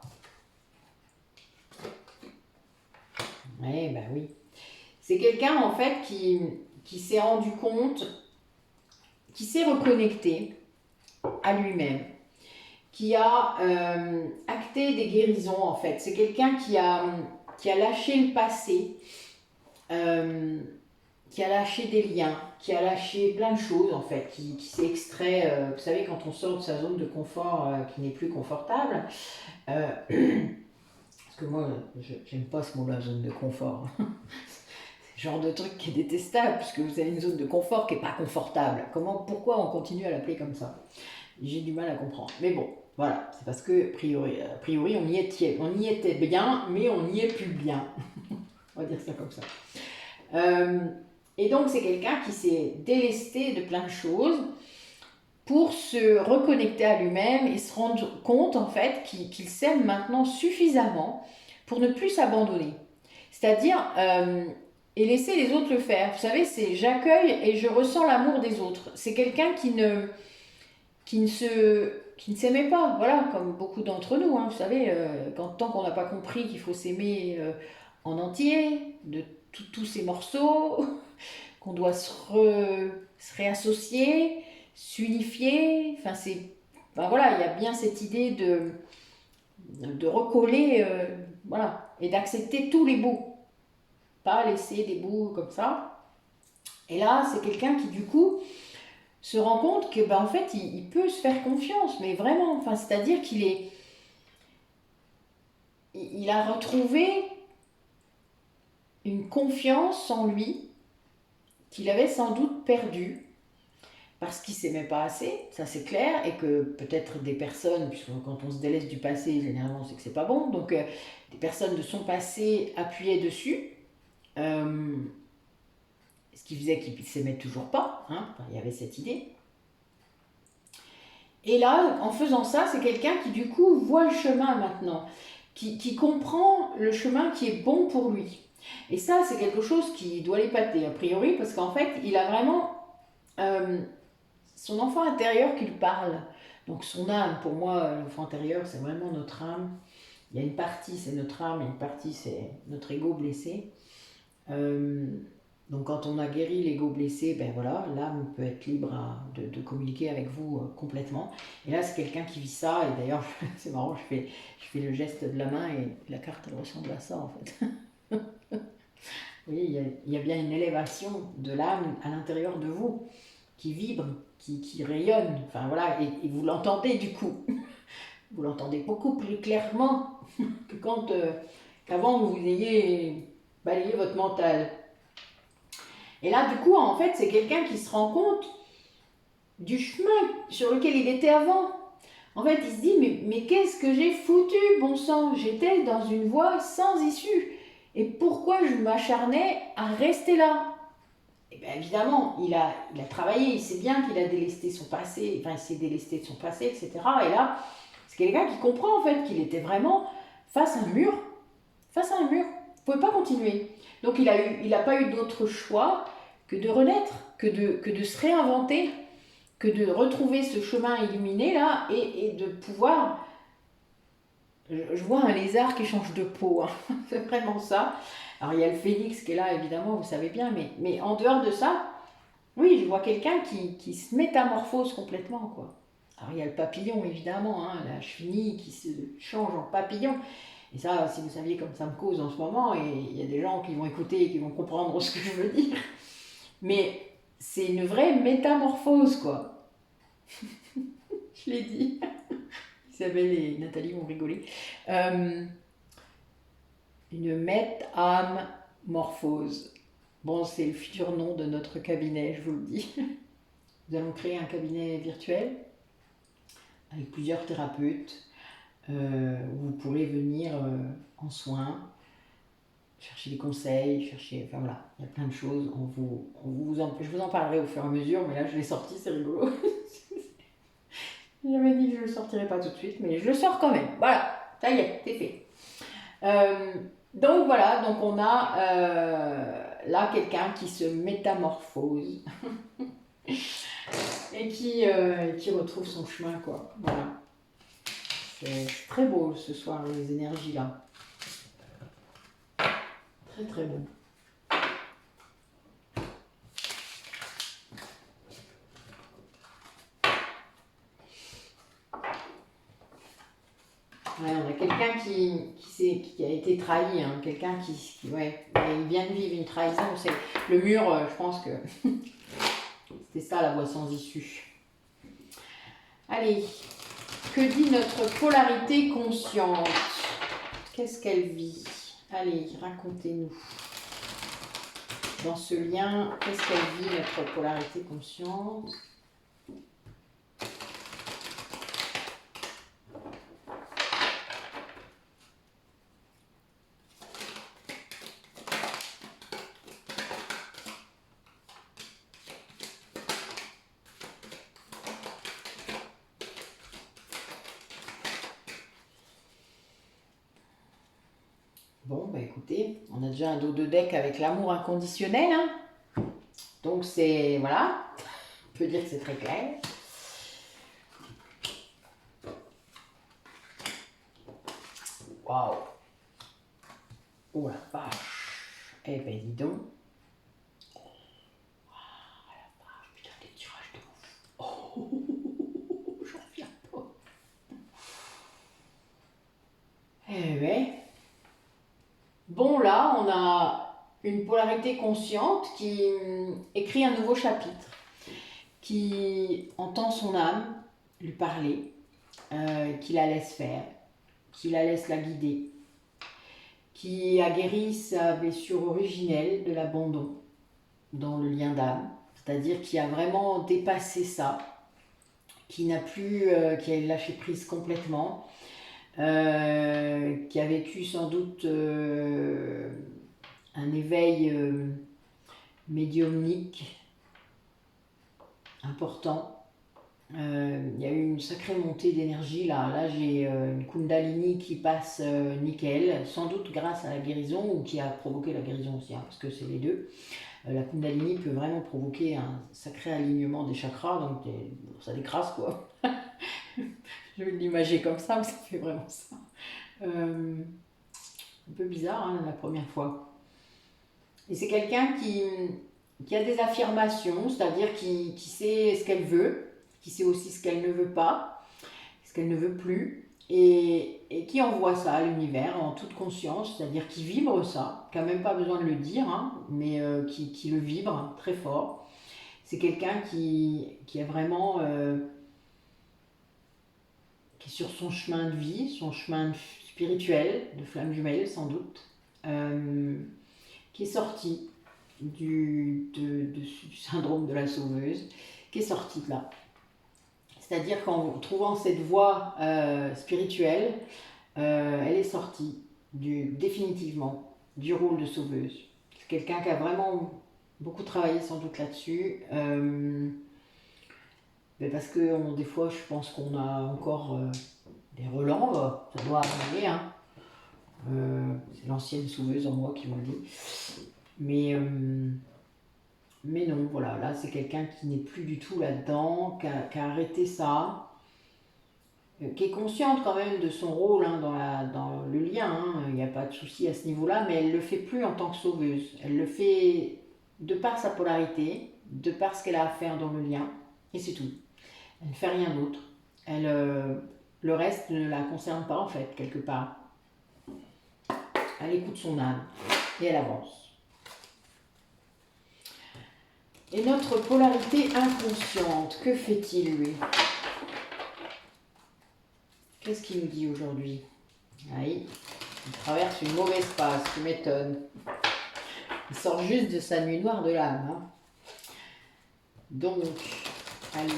Oui, ben oui. C'est quelqu'un en fait qui s'est rendu compte, qui s'est reconnecté à lui-même, qui a acté des guérisons en fait. C'est quelqu'un qui a lâché le passé, qui a lâché des liens, qui a lâché plein de choses en fait, qui s'est extrait, vous savez quand on sort de sa zone de confort qui n'est plus confortable, parce que moi j'aime pas ce mot-là, zone de confort, c'est le genre de truc qui est détestable, puisque vous avez une zone de confort qui n'est pas confortable, pourquoi on continue à l'appeler comme ça? J'ai du mal à comprendre, mais bon, voilà, c'est parce que a priori on y était bien, mais on n'y est plus bien, on va dire ça comme ça. Et donc c'est quelqu'un qui s'est délesté de plein de choses pour se reconnecter à lui-même et se rendre compte en fait qu'il s'aime maintenant suffisamment pour ne plus s'abandonner. C'est-à-dire et laisser les autres le faire. Vous savez, c'est j'accueille et je ressens l'amour des autres. C'est quelqu'un qui ne s'aimait pas, voilà, comme beaucoup d'entre nous. Hein, vous savez, tant qu'on n'a pas compris qu'il faut s'aimer en entier, de tous ces morceaux, qu'on doit se réassocier, s'unifier. Enfin, voilà, il y a bien cette idée de recoller, voilà, et d'accepter tous les bouts. Pas laisser des bouts comme ça. Et là, c'est quelqu'un qui, du coup, se rend compte que en fait il peut se faire confiance, mais vraiment, enfin, c'est-à-dire il a retrouvé une confiance en lui qu'il avait sans doute perdue parce qu'il ne s'aimait pas assez, ça c'est clair, et que peut-être des personnes, puisque quand on se délaisse du passé, généralement c'est que c'est pas bon, donc des personnes de son passé appuyaient dessus, euh, ce qui faisait qu'il ne s'aimait toujours pas, hein, enfin, il y avait cette idée. Et là, en faisant ça, c'est quelqu'un qui du coup voit le chemin maintenant, qui comprend le chemin qui est bon pour lui. Et ça, c'est quelque chose qui doit l'épater, a priori, parce qu'en fait, il a vraiment euh, son enfant intérieur qui lui parle. Donc son âme, pour moi, l'enfant intérieur, c'est vraiment notre âme. Il y a une partie, c'est notre âme, et une partie, c'est notre ego blessé. Euh, donc quand on a guéri l'ego blessé, ben voilà, l'âme peut être libre de communiquer avec vous complètement. Et là, c'est quelqu'un qui vit ça. Et d'ailleurs, c'est marrant, je fais le geste de la main et la carte, elle ressemble à ça en fait. Vous voyez, il y a bien une élévation de l'âme à l'intérieur de vous qui vibre, qui rayonne. Enfin voilà, et vous l'entendez du coup. Vous l'entendez beaucoup plus clairement que qu'avant vous ayez balayé votre mental. Et là, du coup, en fait, c'est quelqu'un qui se rend compte du chemin sur lequel il était avant. En fait, il se dit, mais qu'est-ce que j'ai foutu, bon sang? J'étais dans une voie sans issue. Et pourquoi je m'acharnais à rester là? Et bien évidemment, il a travaillé, il sait bien qu'il a délesté son passé, enfin il s'est délesté de son passé, etc. Et là, c'est quelqu'un qui comprend en fait qu'il était vraiment face à un mur, face à un mur. Il ne pouvait pas continuer. Donc il a pas eu d'autre choix que de renaître, que de se réinventer, que de retrouver ce chemin illuminé là et de pouvoir. Je vois un lézard qui change de peau, hein. C'est vraiment ça. Alors il y a le phénix qui est là, évidemment, vous savez bien, mais en dehors de ça, oui, je vois quelqu'un qui se métamorphose complètement, quoi. Alors il y a le papillon, évidemment, hein, la chenille qui se change en papillon. Et ça, si vous saviez comme ça me cause en ce moment, et il y a des gens qui vont écouter et qui vont comprendre ce que je veux dire, mais c'est une vraie métamorphose, quoi. Je l'ai dit. Isabelle et Nathalie vont rigoler. Euh, une métamorphose. Bon, c'est le futur nom de notre cabinet, je vous le dis. Nous allons créer un cabinet virtuel avec plusieurs thérapeutes où vous pourrez venir en soins, chercher des conseils, enfin voilà, il y a plein de choses. Je vous en parlerai au fur et à mesure, mais là je l'ai sorti, c'est rigolo. J'avais dit que je le sortirais pas tout de suite, mais je le sors quand même. Voilà, ça y est, c'est fait. Euh, donc voilà, donc on a là quelqu'un qui se métamorphose et qui retrouve son chemin, quoi. Voilà. C'est très beau ce soir, les énergies là. Très très beau. Ouais, on a quelqu'un qui a été trahi, hein, quelqu'un ouais, il vient de vivre une trahison. C'est le mur, je pense que c'était ça la voie sans issue. Allez, que dit notre polarité consciente? Qu'est-ce qu'elle vit? Allez, racontez-nous. Dans ce lien, qu'est-ce qu'elle vit, notre polarité consciente? Bon, bah écoutez, on a déjà un dos de deck avec l'amour inconditionnel, hein. Donc c'est, voilà, on peut dire que c'est très clair. Waouh. Oh la vache. Eh ben dis donc. Oh la vache, putain, des tirages de ouf. Oh, j'en reviens pas. Eh ben. Bon là, on a une polarité consciente qui écrit un nouveau chapitre, qui entend son âme lui parler, qui la laisse faire, qui la laisse la guider, qui a guéri sa blessure originelle de l'abandon dans le lien d'âme, c'est-à-dire qui a vraiment dépassé ça, qui n'a plus, qui a lâché prise complètement, qui a vécu sans doute un éveil médiumnique important. Il y a eu une sacrée montée d'énergie là. Là, j'ai une Kundalini qui passe nickel, sans doute grâce à la guérison ou qui a provoqué la guérison aussi, hein, parce que c'est les deux. La Kundalini peut vraiment provoquer un sacré alignement des chakras, donc ça décrase quoi. Je vais l'imager comme ça, mais ça fait vraiment ça. Un peu bizarre hein, la première fois. Et c'est quelqu'un qui a des affirmations, c'est-à-dire qui sait ce qu'elle veut, qui sait aussi ce qu'elle ne veut pas, ce qu'elle ne veut plus, et qui envoie ça à l'univers en toute conscience, c'est-à-dire qui vibre ça, qui n'a même pas besoin de le dire, hein, mais qui le vibre très fort. C'est quelqu'un qui est vraiment qui est sur son chemin de vie, son chemin spirituel, de flamme jumelle sans doute, qui est sorti du syndrome de la sauveuse, qui est sorti de là. C'est-à-dire qu'en trouvant cette voie spirituelle, elle est sortie définitivement du rôle de sauveuse. C'est quelqu'un qui a vraiment beaucoup travaillé sans doute là-dessus. Mais parce que des fois, je pense qu'on a encore des relents, ça doit arriver. Hein. C'est l'ancienne sauveuse en moi qui me le dit. Mais non, voilà, là c'est quelqu'un qui n'est plus du tout là-dedans, qui a arrêté ça, qui est consciente quand même de son rôle hein, dans le lien, hein. Il n'y a pas de souci à ce niveau-là, mais elle ne le fait plus en tant que sauveuse. Elle le fait de par sa polarité, de par ce qu'elle a à faire dans le lien, et c'est tout. Elle ne fait rien d'autre. Le reste ne la concerne pas en fait, quelque part. Elle écoute son âme et elle avance. Et notre polarité inconsciente, que fait-il lui? Qu'est-ce qu'il nous dit aujourd'hui? Il traverse une mauvaise phase, tu m'étonnes. Il sort juste de sa nuit noire de l'âme. Hein. Donc, allez.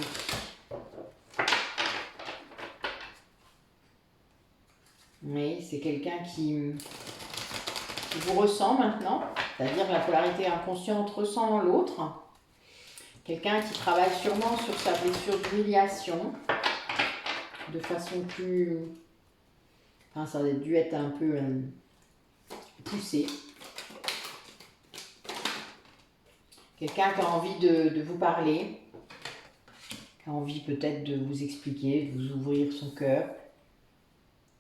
Oui, c'est quelqu'un qui vous ressent maintenant, c'est-à-dire que la polarité inconsciente ressent l'autre. Quelqu'un qui travaille sûrement sur sa blessure d'humiliation de façon plus... Enfin, ça a dû être un peu poussé. Quelqu'un qui a envie de vous parler, qui a envie peut-être de vous expliquer, de vous ouvrir son cœur,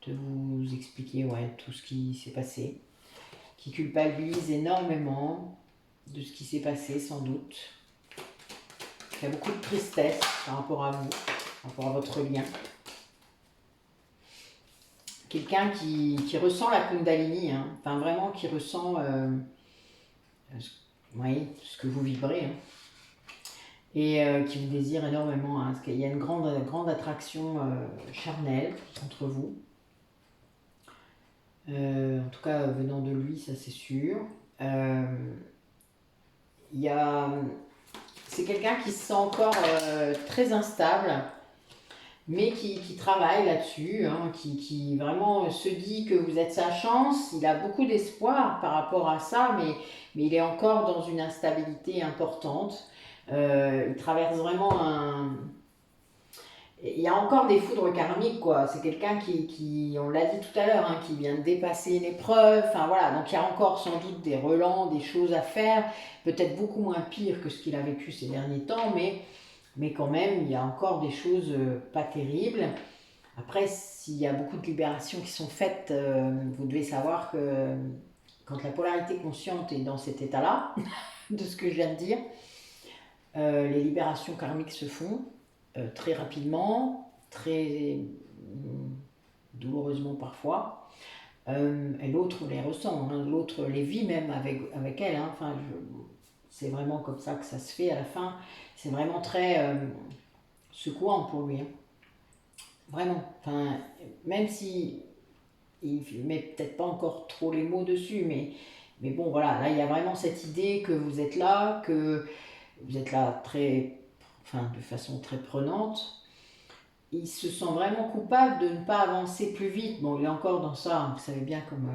de vous expliquer tout ce qui s'est passé, qui culpabilise énormément de ce qui s'est passé sans doute. Il y a beaucoup de tristesse par rapport à vous, par rapport à votre lien. Quelqu'un qui ressent la Kundalini, hein, enfin vraiment qui ressent ce que vous vibrez, hein, et qui vous désire énormément, hein, parce qu'il y a une grande attraction charnelle entre vous. En tout cas, venant de lui, ça c'est sûr. C'est quelqu'un qui se sent encore très instable, mais qui travaille là-dessus, hein, qui vraiment se dit que vous êtes sa chance. Il a beaucoup d'espoir par rapport à ça, mais il est encore dans une instabilité importante. Il traverse vraiment Il y a encore des foudres karmiques, quoi. C'est quelqu'un qui, on l'a dit tout à l'heure, hein, qui vient de dépasser une épreuve. Enfin voilà, donc il y a encore sans doute des relents, des choses à faire. Peut-être beaucoup moins pire que ce qu'il a vécu ces derniers temps, mais quand même, il y a encore des choses pas terribles. Après, s'il y a beaucoup de libérations qui sont faites, vous devez savoir que quand la polarité consciente est dans cet état-là, de ce que je viens de dire, les libérations karmiques se font très rapidement, très douloureusement parfois. Et l'autre les ressent, hein, l'autre les vit même avec elle. Hein. Enfin, c'est vraiment comme ça que ça se fait à la fin. C'est vraiment très secouant pour lui, hein. Vraiment. Enfin, même si il met peut-être pas encore trop les mots dessus, mais bon, voilà, là, il y a vraiment cette idée que vous êtes là très, enfin, de façon très prenante. Il se sent vraiment coupable de ne pas avancer plus vite. Bon, il est encore dans ça, hein, vous savez bien comme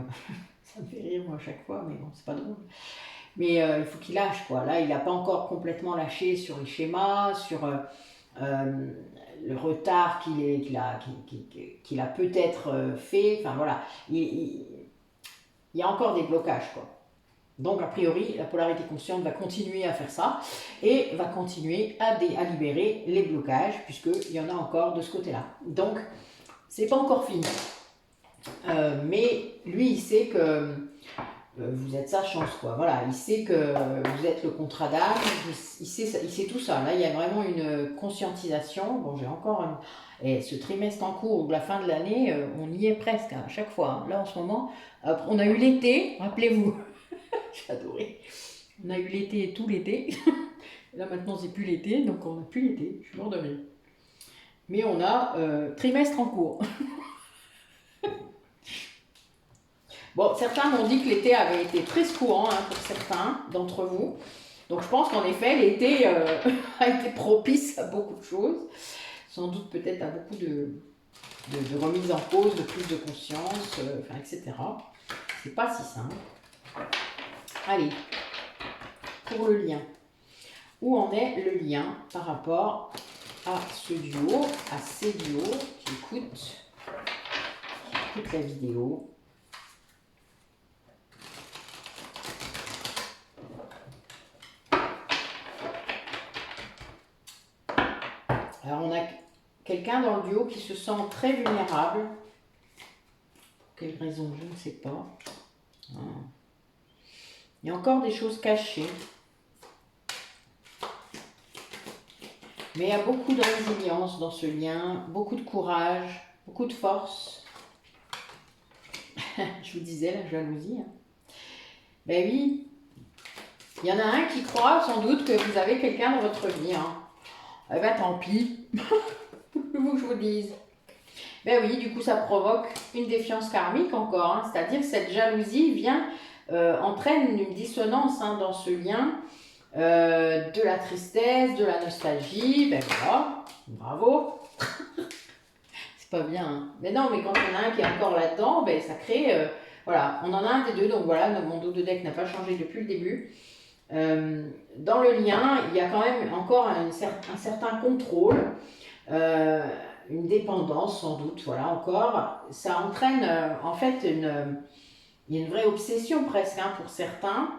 ça me fait rire moi à chaque fois, mais bon, c'est pas drôle. Mais il faut qu'il lâche, quoi. Là, il n'a pas encore complètement lâché sur les schémas, sur euh, le retard qu'il a peut-être fait. Enfin voilà, il y a encore des blocages, quoi. Donc a priori, la polarité consciente va continuer à faire ça et va continuer à libérer les blocages puisqu'il y en a encore de ce côté-là. Donc c'est pas encore fini. Mais lui, il sait que vous êtes sa chance, quoi. Voilà, il sait que vous êtes le contrat d'âme, il sait tout ça. Là, il y a vraiment une conscientisation. Bon, j'ai encore et ce trimestre en cours, ou la fin de l'année, on y est presque, hein, à chaque fois, hein. Là, en ce moment, on a eu l'été, rappelez-vous. J'ai adoré. On a eu l'été tout l'été. Là, maintenant, c'est plus l'été, donc on n'a plus l'été. Je suis mort de rire. Mais on a trimestre en cours. Bon, certains m'ont dit que l'été avait été très secouant, hein, pour certains d'entre vous. Donc je pense qu'en effet, l'été a été propice à beaucoup de choses. Sans doute peut-être à beaucoup de remise en cause, de prise de conscience, enfin, etc. C'est pas si simple. Allez, pour le lien. Où en est le lien par rapport à ce duo, à ces duos qui écoutent la vidéo? Alors on a quelqu'un dans le duo qui se sent très vulnérable. Pour quelle raison, je ne sais pas. Il y a encore des choses cachées. Mais il y a beaucoup de résilience dans ce lien, beaucoup de courage, beaucoup de force. Je vous disais, la jalousie. Hein. Ben oui, il y en a un qui croit sans doute que vous avez quelqu'un dans votre vie. Hein. Eh ben tant pis, que vous que je vous dise. Ben oui, du coup ça provoque une défiance karmique encore. Hein. C'est-à-dire que cette jalousie entraîne une dissonance, hein, dans ce lien. De la tristesse, de la nostalgie, ben voilà, bravo. C'est pas bien, hein. Mais non, mais quand il y en a un qui est encore là-dedans, ben ça crée, voilà, on en a un des deux, donc voilà, mon dos de deck n'a pas changé depuis le début. Dans le lien, il y a quand même encore un certain contrôle, une dépendance sans doute, voilà, encore. Ça entraîne, en fait, il y a une vraie obsession presque, hein, pour certains.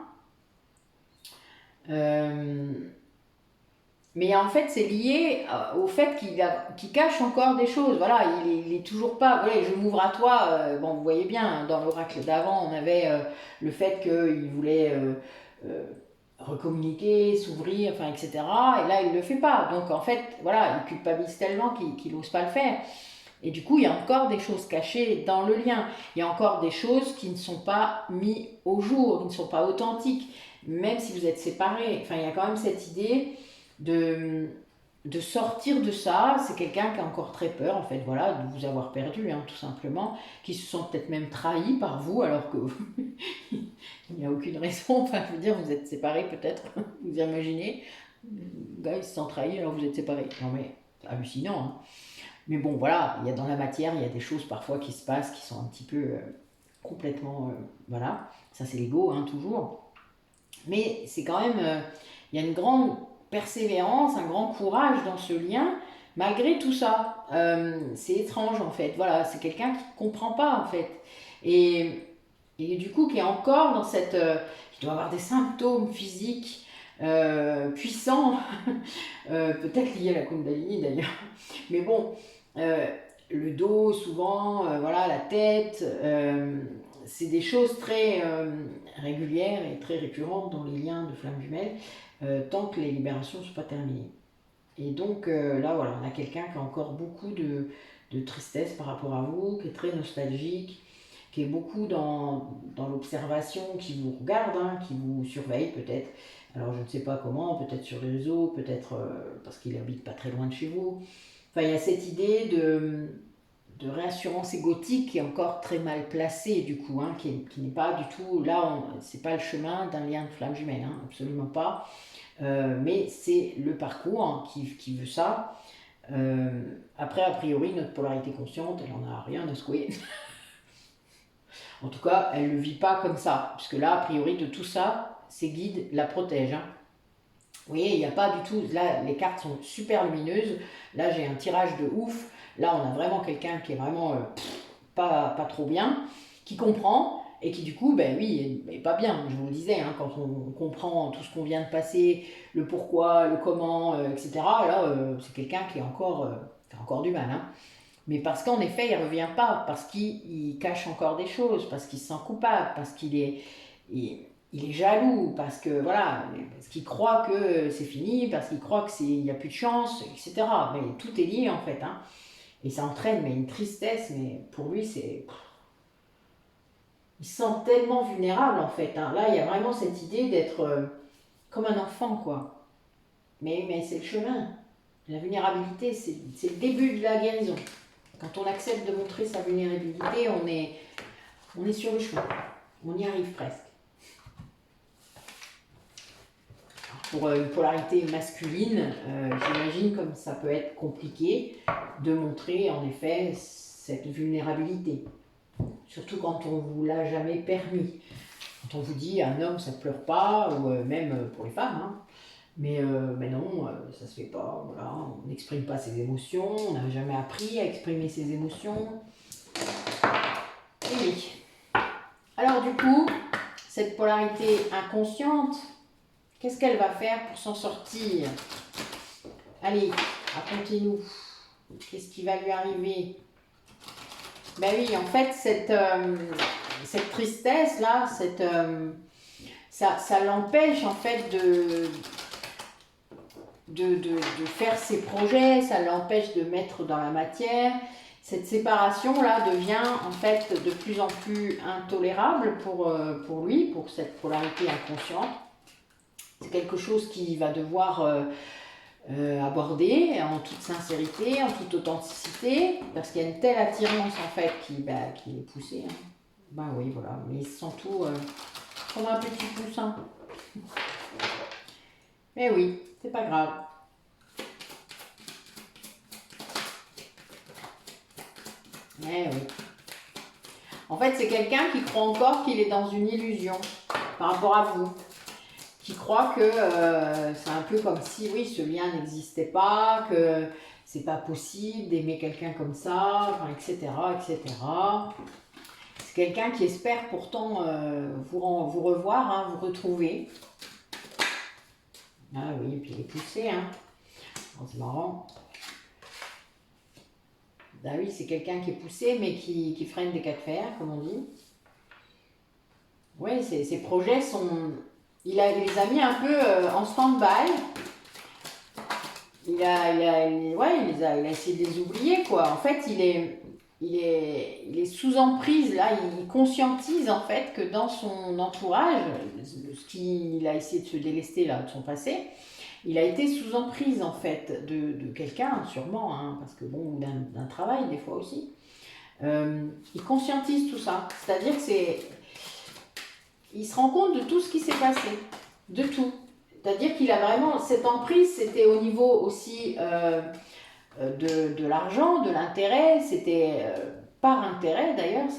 Mais en fait, c'est lié au fait qu'il cache encore des choses. Voilà, il est toujours pas. Voilà, je m'ouvre à toi. Bon, vous voyez bien, dans l'oracle d'avant, on avait le fait qu'il voulait recommuniquer, s'ouvrir, enfin, etc. Et là, il le fait pas. Donc, en fait, voilà, il culpabilise tellement qu'il n'ose pas le faire. Et du coup, il y a encore des choses cachées dans le lien. Il y a encore des choses qui ne sont pas mises au jour, qui ne sont pas authentiques, même si vous êtes séparés. Enfin, il y a quand même cette idée de sortir de ça. C'est quelqu'un qui a encore très peur, en fait, voilà, de vous avoir perdu, hein, tout simplement, qui se sent peut-être même trahi par vous, alors que il n'y a aucune raison. Enfin, je veux dire, vous êtes séparés peut-être, vous imaginez. Le gars, il se sent trahi alors vous êtes séparés. Non mais, c'est hallucinant, hein. Mais bon, voilà, il y a dans la matière, il y a des choses parfois qui se passent qui sont un petit peu complètement, voilà, ça c'est l'ego, hein, toujours. Mais c'est quand même, il y a une grande persévérance, un grand courage dans ce lien, malgré tout ça. C'est étrange en fait, voilà, c'est quelqu'un qui ne comprend pas en fait. Et du coup, qui est encore dans cette, qui doit avoir des symptômes physiques puissants, peut-être liés à la Kundalini d'ailleurs. Mais bon, le dos souvent, voilà, la tête, c'est des choses très régulières et très récurrentes dans les liens de flammes jumelles, tant que les libérations ne sont pas terminées. Et donc là, voilà, on a quelqu'un qui a encore beaucoup de tristesse par rapport à vous, qui est très nostalgique, qui est beaucoup dans l'observation, qui vous regarde, hein, qui vous surveille peut-être, Alors je ne sais pas comment, peut-être sur les réseaux, peut-être parce qu'il habite pas très loin de chez vous. Enfin, il y a cette idée de réassurance égotique qui est encore très mal placée du coup, hein, qui n'est pas du tout, là, c'est pas le chemin d'un lien de flamme jumelle, hein, absolument pas. Mais c'est le parcours hein, qui veut ça. Après, a priori, notre polarité consciente, elle en a rien à secouer. En tout cas, elle ne le vit pas comme ça, puisque là, a priori, de tout ça, ses guides la protègent. Hein. Vous voyez, il n'y a pas du tout, là, les cartes sont super lumineuses, là, j'ai un tirage de ouf, là, on a vraiment quelqu'un qui est vraiment pas trop bien, qui comprend, et qui du coup, ben oui, est pas bien, je vous le disais, hein, quand on comprend tout ce qu'on vient de passer, le pourquoi, le comment, etc., là, c'est quelqu'un qui a encore du mal, hein. Mais parce qu'en effet, il ne revient pas, parce qu'il cache encore des choses, parce qu'il se sent coupable, parce il est jaloux, parce que voilà, parce qu'il croit que c'est fini, parce qu'il croit qu'il n'y a plus de chance, etc. Mais tout est lié en fait, hein. Et ça entraîne mais une tristesse, mais pour lui c'est, il se sent tellement vulnérable en fait, hein. Là, il y a vraiment cette idée d'être comme un enfant quoi. Mais c'est le chemin. La vulnérabilité, c'est le début de la guérison. Quand on accepte de montrer sa vulnérabilité, on est sur le chemin. On y arrive presque. Pour une polarité masculine, j'imagine comme ça peut être compliqué de montrer en effet cette vulnérabilité. Surtout quand on ne vous l'a jamais permis. Quand on vous dit un homme ça ne pleure pas, ou même pour les femmes, hein. Mais non, ça se fait pas, voilà. On n'exprime pas ses émotions, on n'a jamais appris à exprimer ses émotions. Et oui. Alors du coup, cette polarité inconsciente, qu'est-ce qu'elle va faire pour s'en sortir? Allez, racontez-nous. Qu'est-ce qui va lui arriver? Ben oui, en fait, cette tristesse-là, ça l'empêche en fait de faire ses projets, ça l'empêche de mettre dans la matière. Cette séparation-là devient en fait de plus en plus intolérable pour lui, pour cette polarité inconsciente. C'est quelque chose qu'il va devoir aborder en toute sincérité, en toute authenticité, parce qu'il y a une telle attirance en fait qui est poussée. Hein. Ben oui, voilà, mais il se sent tout comme un petit poussin. Mais oui, c'est pas grave. Eh oui. En fait, c'est quelqu'un qui croit encore qu'il est dans une illusion par rapport à vous. Qui croit que c'est un peu comme si, oui, ce lien n'existait pas, que c'est pas possible d'aimer quelqu'un comme ça, enfin, etc., etc. C'est quelqu'un qui espère pourtant vous revoir, hein, vous retrouver. Ah oui, et puis il est poussé, hein. Oh, c'est marrant. Ah oui, c'est quelqu'un qui est poussé, mais qui freine des cas de fer, comme on dit. Oui, ses projets sont... il les a mis un peu en stand-by. Il a essayé de les oublier, quoi. En fait, il est sous emprise, là. Il conscientise, en fait, que dans son entourage, ce qu'il a essayé de se délester, là, de son passé, il a été sous emprise, en fait, de quelqu'un, sûrement, hein, parce que, bon, d'un travail, des fois aussi. Il conscientise tout ça. C'est-à-dire que il se rend compte de tout ce qui s'est passé. De tout. C'est-à-dire qu'il a vraiment cette emprise, c'était au niveau aussi de l'argent, de l'intérêt, c'était par intérêt d'ailleurs,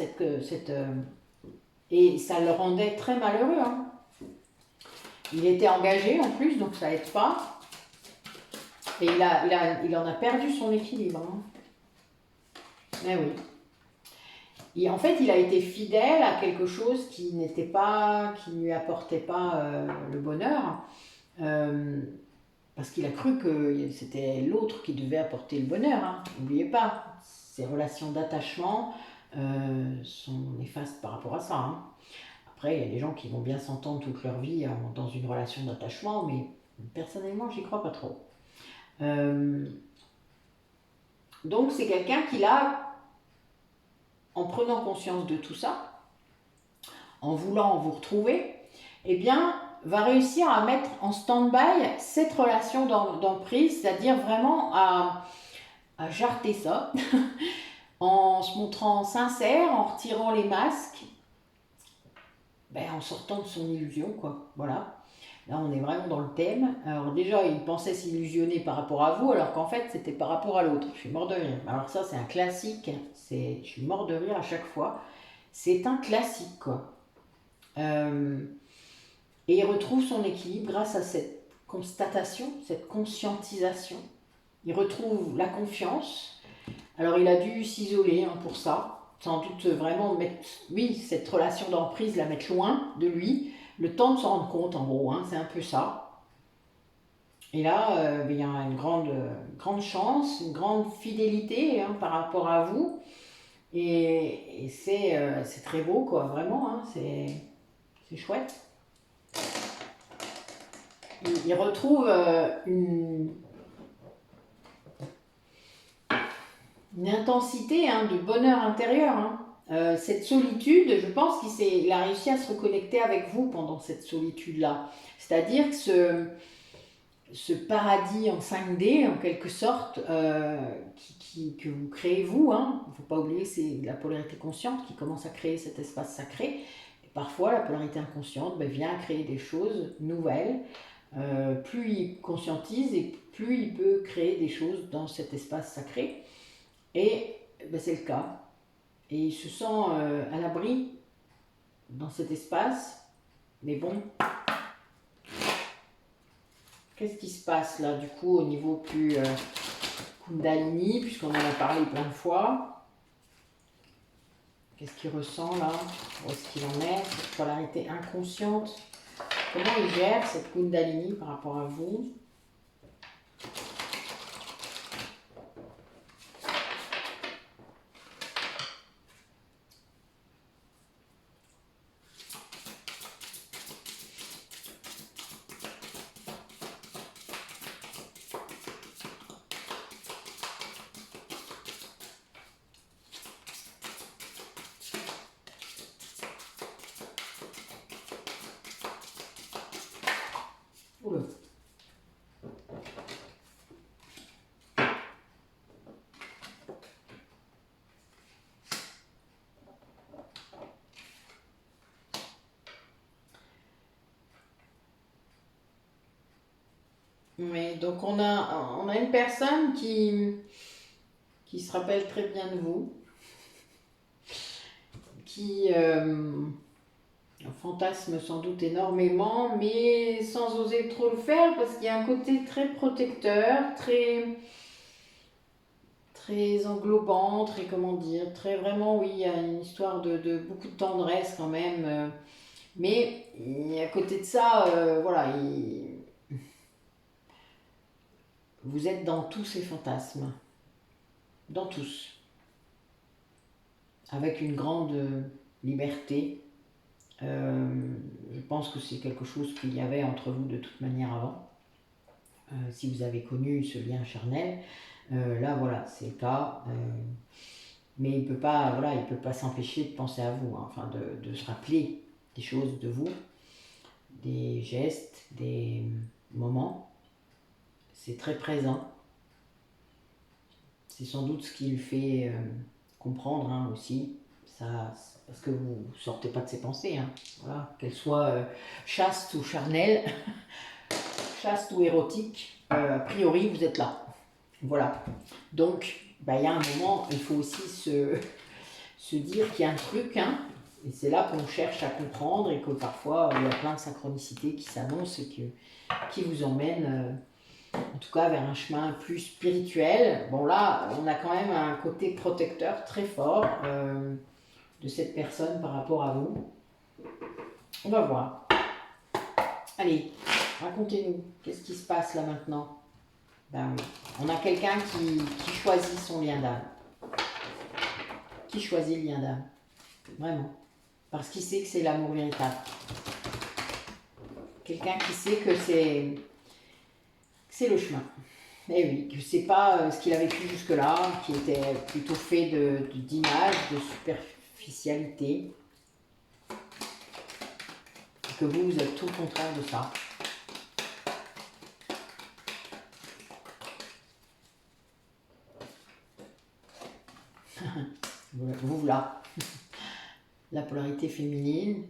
et ça le rendait très malheureux. Hein. Il était engagé en plus, donc ça aide pas. Et il en a perdu son équilibre. Hein. Mais oui. Et en fait, il a été fidèle à quelque chose qui qui ne lui apportait pas le bonheur. Parce qu'il a cru que c'était l'autre qui devait apporter le bonheur. Hein. N'oubliez pas, ces relations d'attachement sont néfastes par rapport à ça. Hein. Après, il y a des gens qui vont bien s'entendre toute leur vie dans une relation d'attachement, mais personnellement, j'y crois pas trop. Donc, c'est quelqu'un qui l'a, en prenant conscience de tout ça, en voulant vous retrouver, eh bien, va réussir à mettre en stand-by cette relation d'emprise, c'est-à-dire vraiment à jarter ça, en se montrant sincère, en retirant les masques, ben, en sortant de son illusion, quoi. Voilà. Là, on est vraiment dans le thème. Alors déjà, il pensait s'illusionner par rapport à vous, alors qu'en fait, c'était par rapport à l'autre. Je suis mort de rire. Alors ça, c'est un classique. Je suis mort de rire à chaque fois. C'est un classique, quoi. Et il retrouve son équilibre grâce à cette constatation, cette conscientisation. Il retrouve la confiance. Alors, il a dû s'isoler hein, pour ça. Sans doute vraiment mettre, oui, cette relation d'emprise, la mettre loin de lui. Le temps de s'en rendre compte, en gros, hein, c'est un peu ça. Et là, il y a une grande chance, une grande fidélité hein, par rapport à vous. Et c'est très beau, quoi, vraiment, hein, c'est chouette. Il retrouve une intensité hein, de bonheur intérieur. Hein. Cette solitude, je pense qu'il a réussi à se reconnecter avec vous pendant cette solitude-là. C'est-à-dire que ce paradis en 5D, en quelque sorte, que vous créez vous, hein. Il ne faut pas oublier que c'est la polarité consciente qui commence à créer cet espace sacré. Et parfois, la polarité inconsciente vient créer des choses nouvelles. Plus il conscientise et plus il peut créer des choses dans cet espace sacré. Et c'est le cas. Et il se sent à l'abri dans cet espace. Mais bon, qu'est-ce qui se passe là du coup au niveau plus Kundalini, puisqu'on en a parlé plein de fois. Qu'est-ce qu'il ressent là? Où est-ce qu'il en est? Cette polarité inconsciente. Comment il gère cette Kundalini par rapport à vous? Oula. Oui, donc on a une personne qui se rappelle très bien de vous, qui fantasme sans doute énormément, mais sans oser trop le faire, parce qu'il y a un côté très protecteur, très englobant, très comment dire, très vraiment, oui, il y a une histoire de beaucoup de tendresse quand même, mais à côté de ça, voilà, vous êtes dans tous ces fantasmes, dans tous, avec une grande liberté. Je pense que c'est quelque chose qu'il y avait entre vous de toute manière avant. Si vous avez connu ce lien charnel, là voilà, c'est le cas. Mais il peut pas, voilà, il peut pas s'empêcher de penser à vous, hein, enfin de se rappeler des choses de vous, des gestes, des moments. C'est très présent. C'est sans doute ce qui lui fait comprendre hein, aussi. Ça, parce que vous ne sortez pas de ses pensées, hein. Voilà, qu'elles soient chastes ou charnelles, chaste ou érotique, a priori vous êtes là. Voilà. Donc, il y a un moment, il faut aussi se dire qu'il y a un truc, hein, et c'est là qu'on cherche à comprendre et que parfois il y a plein de synchronicités qui s'annoncent et qui vous emmènent en tout cas vers un chemin plus spirituel. Bon là, on a quand même un côté protecteur très fort de cette personne par rapport à vous. On va voir. Allez, racontez-nous, qu'est-ce qui se passe là maintenant? Ben oui, on a quelqu'un qui choisit son lien d'âme. Qui choisit le lien d'âme? Vraiment. Parce qu'il sait que c'est l'amour véritable. Quelqu'un qui sait que c'est le chemin. Et oui, que c'est pas ce qu'il a vécu jusque-là, qui était plutôt fait d'image, de superficialité. que vous êtes tout le contraire de ça. Vous là, la polarité féminine.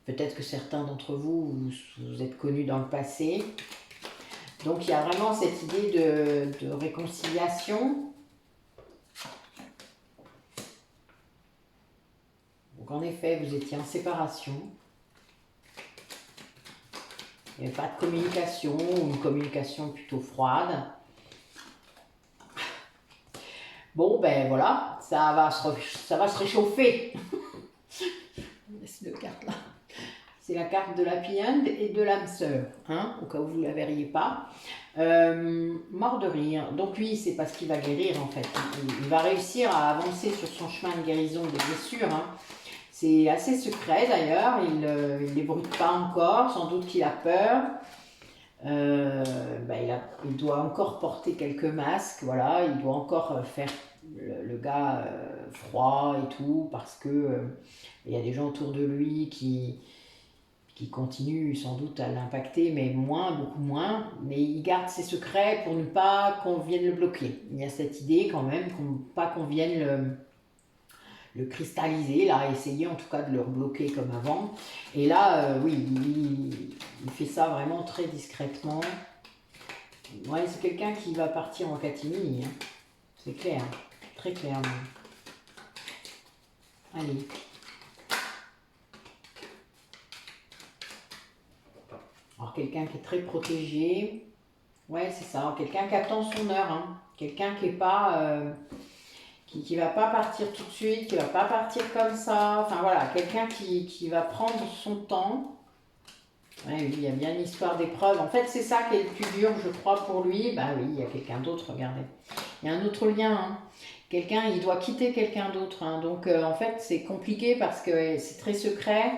Peut-être que certains d'entre vous, vous êtes connus dans le passé. Donc il y a vraiment cette idée de réconciliation. Donc en effet, vous étiez en séparation. Il n'y avait pas de communication, ou une communication plutôt froide. Bon, ben voilà, ça va se réchauffer. Ces deux cartes là. C'est la carte de l'Happy End et de l'âme sœur, hein, au cas où vous ne la verriez pas. Mort de rire. Donc lui, c'est parce qu'il va guérir en fait. Il va réussir à avancer sur son chemin de guérison des blessures. Hein. C'est assez secret d'ailleurs, il ne débrouille pas encore, sans doute qu'il a peur. Il doit encore porter quelques masques, voilà, il doit encore faire le gars froid et tout, parce que il y a des gens autour de lui qui continuent sans doute à l'impacter, mais moins, beaucoup moins. Mais il garde ses secrets pour ne pas qu'on vienne le bloquer. Il y a cette idée quand même, pas qu'on vienne le cristalliser, là, essayer en tout cas de le rebloquer comme avant. Et là, oui, il fait ça vraiment très discrètement. Ouais, c'est quelqu'un qui va partir en catimini, hein. C'est clair, très clair même. Allez. Alors quelqu'un qui est très protégé, ouais c'est ça, quelqu'un qui attend son heure, hein. Quelqu'un qui est pas... qui va pas partir tout de suite, qui va pas partir comme ça, enfin voilà, quelqu'un qui va prendre son temps. Ouais, oui, il y a bien une histoire d'épreuve. En fait, c'est ça qui est le plus dur, je crois, pour lui. Bah oui, il y a quelqu'un d'autre, regardez. Il y a un autre lien, hein. Quelqu'un, il doit quitter quelqu'un d'autre, hein. Donc, en fait, c'est compliqué parce que c'est très secret.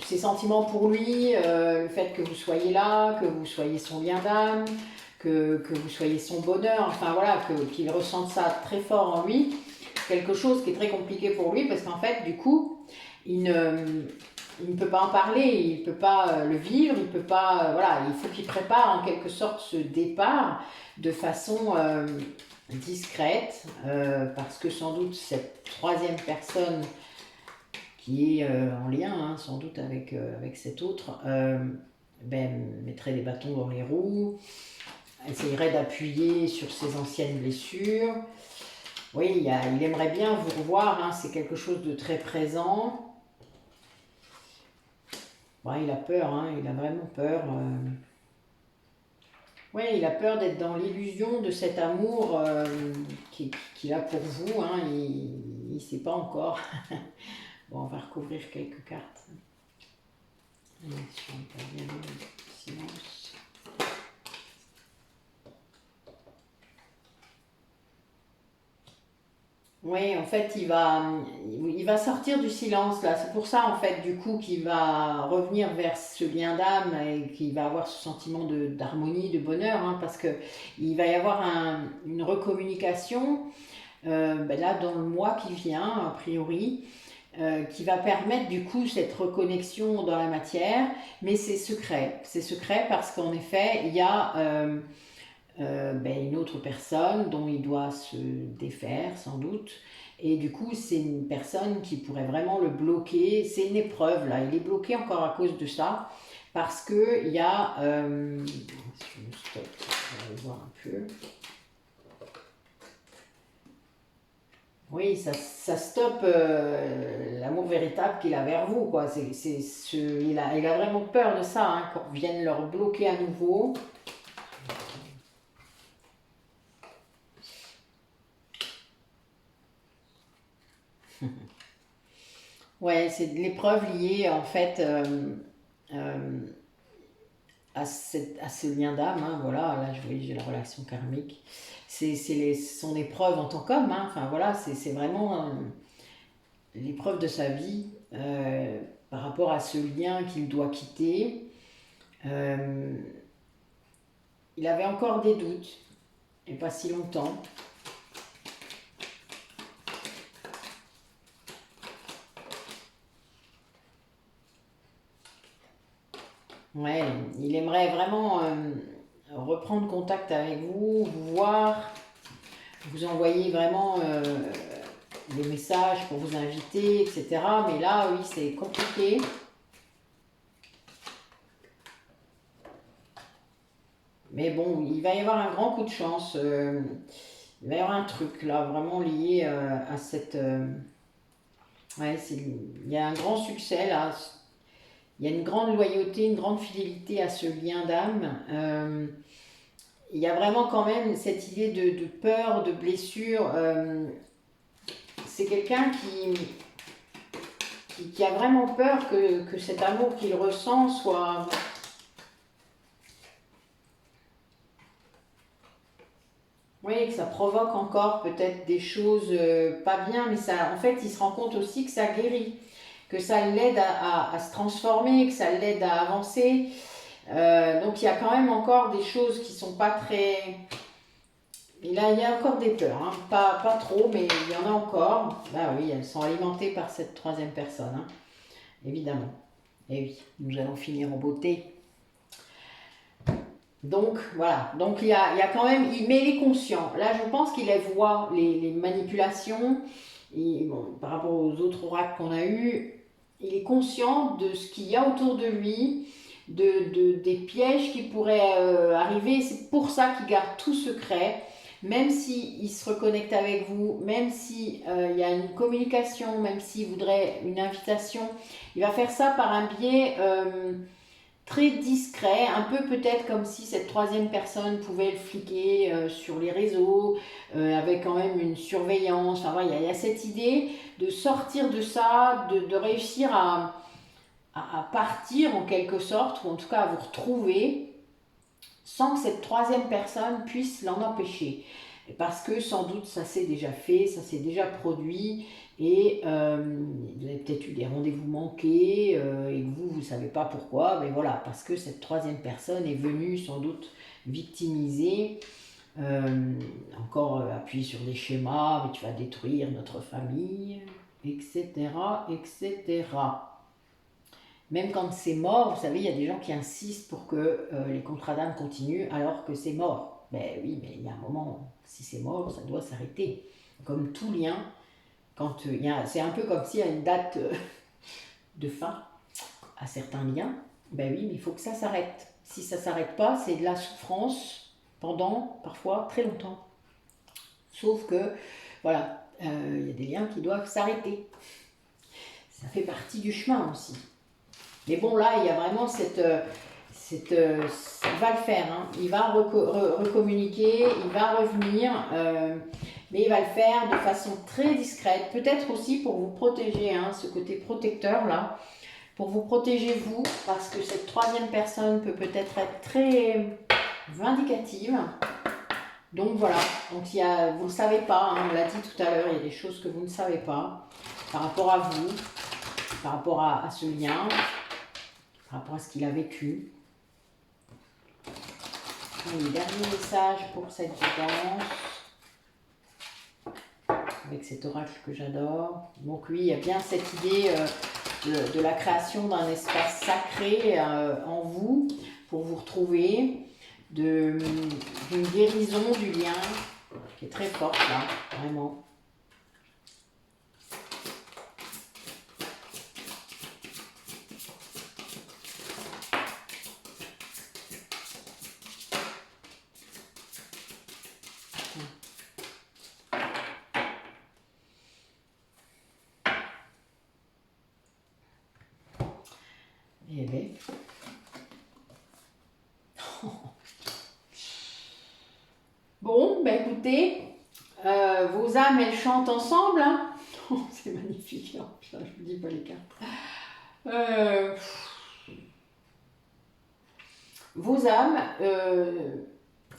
Ses sentiments pour lui, le fait que vous soyez là, que vous soyez son lien d'âme, que vous soyez son bonheur, enfin voilà, qu'il ressente ça très fort en lui, quelque chose qui est très compliqué pour lui parce qu'en fait, du coup, il ne peut pas en parler, il ne peut pas le vivre, il peut pas, voilà, il faut qu'il prépare en quelque sorte ce départ de façon discrète, parce que sans doute cette troisième personne qui est en lien, hein, sans doute avec cet autre, mettrait des bâtons dans les roues, essayerait d'appuyer sur ses anciennes blessures. Oui, il aimerait bien vous revoir, hein, c'est quelque chose de très présent. Ouais, il a peur, hein, il a vraiment peur. Oui, il a peur d'être dans l'illusion de cet amour qu'il a pour vous, hein, il ne sait pas encore. Bon, on va recouvrir quelques cartes. Allez, si on peut bien le silence. Oui, en fait, il va sortir du silence là. C'est pour ça, en fait, du coup, qu'il va revenir vers ce lien d'âme et qu'il va avoir ce sentiment d'harmonie, de bonheur, hein, parce que il va y avoir une recommunication là dans le mois qui vient, a priori, qui va permettre du coup cette reconnexion dans la matière, mais c'est secret. C'est secret parce qu'en effet, il y a une autre personne dont il doit se défaire sans doute. Et du coup, c'est une personne qui pourrait vraiment le bloquer. C'est une épreuve là. Il est bloqué encore à cause de ça. Parce que il y a... si je me stoppe, on va voir un peu. Oui, ça stoppe l'amour véritable qu'il a vers vous, quoi. Il a vraiment peur de ça, hein, qu'on vienne le bloquer à nouveau. Ouais, c'est l'épreuve liée en fait euh, à ce lien d'âme, hein, voilà, là je vois, j'ai la relation karmique. Son épreuve en tant qu'homme, hein, enfin voilà, c'est vraiment l'épreuve de sa vie par rapport à ce lien qu'il doit quitter. Euh, il avait encore des doutes, et pas si longtemps. Ouais, il aimerait vraiment reprendre contact avec vous, vous voir, vous envoyer vraiment des messages pour vous inviter, etc. Mais là, oui, c'est compliqué. Mais bon, il va y avoir un grand coup de chance. Il va y avoir un truc là, vraiment lié à cette... ouais, il y a un grand succès là. Il y a une grande loyauté, une grande fidélité à ce lien d'âme. Il y a vraiment quand même cette idée de peur, de blessure. C'est quelqu'un qui a vraiment peur que cet amour qu'il ressent soit... Oui, que ça provoque encore peut-être des choses pas bien, mais ça, en fait, il se rend compte aussi que ça guérit, que ça l'aide à se transformer, que ça l'aide à avancer. Donc il y a quand même encore des choses qui sont pas très... il y a encore des peurs, hein. Pas trop, mais il y en a encore. Bah oui, elles sont alimentées par cette troisième personne, hein, évidemment. Et oui, nous allons finir en beauté. Donc voilà, donc il y a quand même, mais il est conscient. Là, je pense qu'il voit les manipulations. Et, bon, par rapport aux autres oracles qu'on a eus, il est conscient de ce qu'il y a autour de lui, des pièges qui pourraient arriver. C'est pour ça qu'il garde tout secret, même s'il se reconnecte avec vous, même s'il y a une communication, même s'il voudrait une invitation. Il va faire ça par un biais... très discret, un peu peut-être comme si cette troisième personne pouvait le fliquer sur les réseaux, avec quand même une surveillance. Enfin, voilà, il y a cette idée de sortir de ça, de réussir à partir en quelque sorte, ou en tout cas à vous retrouver, sans que cette troisième personne puisse l'en empêcher. Parce que sans doute ça s'est déjà fait, ça s'est déjà produit, et vous avez peut-être eu des rendez-vous manqués, et que vous ne savez pas pourquoi, mais voilà, parce que cette troisième personne est venue sans doute victimiser, encore appuyer sur des schémas, mais tu vas détruire notre famille, etc., etc. Même quand c'est mort, vous savez, il y a des gens qui insistent pour que les contrats d'âme continuent alors que c'est mort. Ben oui, mais il y a un moment, si c'est mort, ça doit s'arrêter. Comme tout lien, quand c'est un peu comme s'il y a une date de fin à certains liens. Ben oui, mais il faut que ça s'arrête. Si ça ne s'arrête pas, c'est de la souffrance pendant parfois très longtemps. Sauf que, voilà, il y a des liens qui doivent s'arrêter. Ça fait partie du chemin aussi. Mais bon, là, il y a vraiment il va le faire, hein. Il va recommuniquer, il va revenir, mais il va le faire de façon très discrète, peut-être aussi pour vous protéger, hein, ce côté protecteur là, pour vous protéger vous, parce que cette troisième personne peut-être être très vindicative. Donc voilà, donc vous ne savez pas, hein, on l'a dit tout à l'heure, il y a des choses que vous ne savez pas par rapport à vous, par rapport à ce lien, par rapport à ce qu'il a vécu. Allez, dernier message pour cette guidance, avec cet oracle que j'adore. Donc oui, il y a bien cette idée de la création d'un espace sacré en vous, pour vous retrouver, d'une guérison du lien, qui est très forte là, vraiment. Eh bien. Bon, ben écoutez, vos âmes, elles chantent ensemble, hein. Oh, c'est magnifique, hein. Putain, je vous dis pas les cartes. Vos âmes,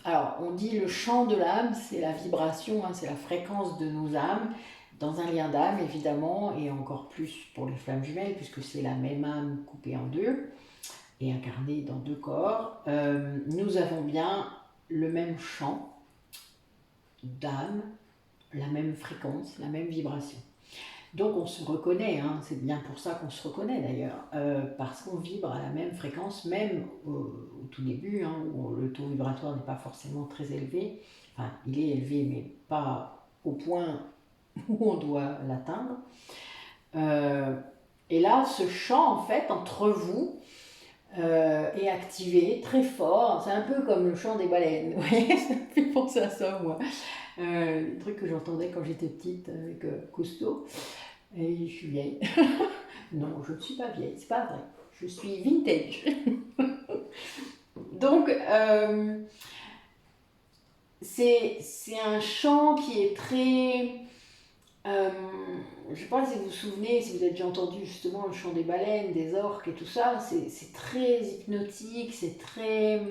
alors on dit le chant de l'âme, c'est la vibration, hein, c'est la fréquence de nos âmes, dans un lien d'âme évidemment, et encore plus pour les flammes jumelles, puisque c'est la même âme coupée en deux, et incarnée dans deux corps. Nous avons bien le même chant d'âme, la même fréquence, la même vibration. Donc on se reconnaît, hein, c'est bien pour ça qu'on se reconnaît d'ailleurs, parce qu'on vibre à la même fréquence, même au tout début, hein, où le taux vibratoire n'est pas forcément très élevé. Enfin, il est élevé, mais pas au point où on doit l'atteindre. Euh, et là, ce champ, en fait, entre vous, est activé très fort. C'est un peu comme le chant des baleines. Vous voyez, ça me fait penser à ça, moi. Les trucs que j'entendais quand j'étais petite avec Cousteau. Et je suis vieille. Non, je ne suis pas vieille, c'est pas vrai. Je suis vintage. Donc, c'est un chant qui est très... euh, je ne sais pas si vous vous souvenez, si vous avez déjà entendu justement le chant des baleines, des orques et tout ça, c'est très hypnotique, c'est très...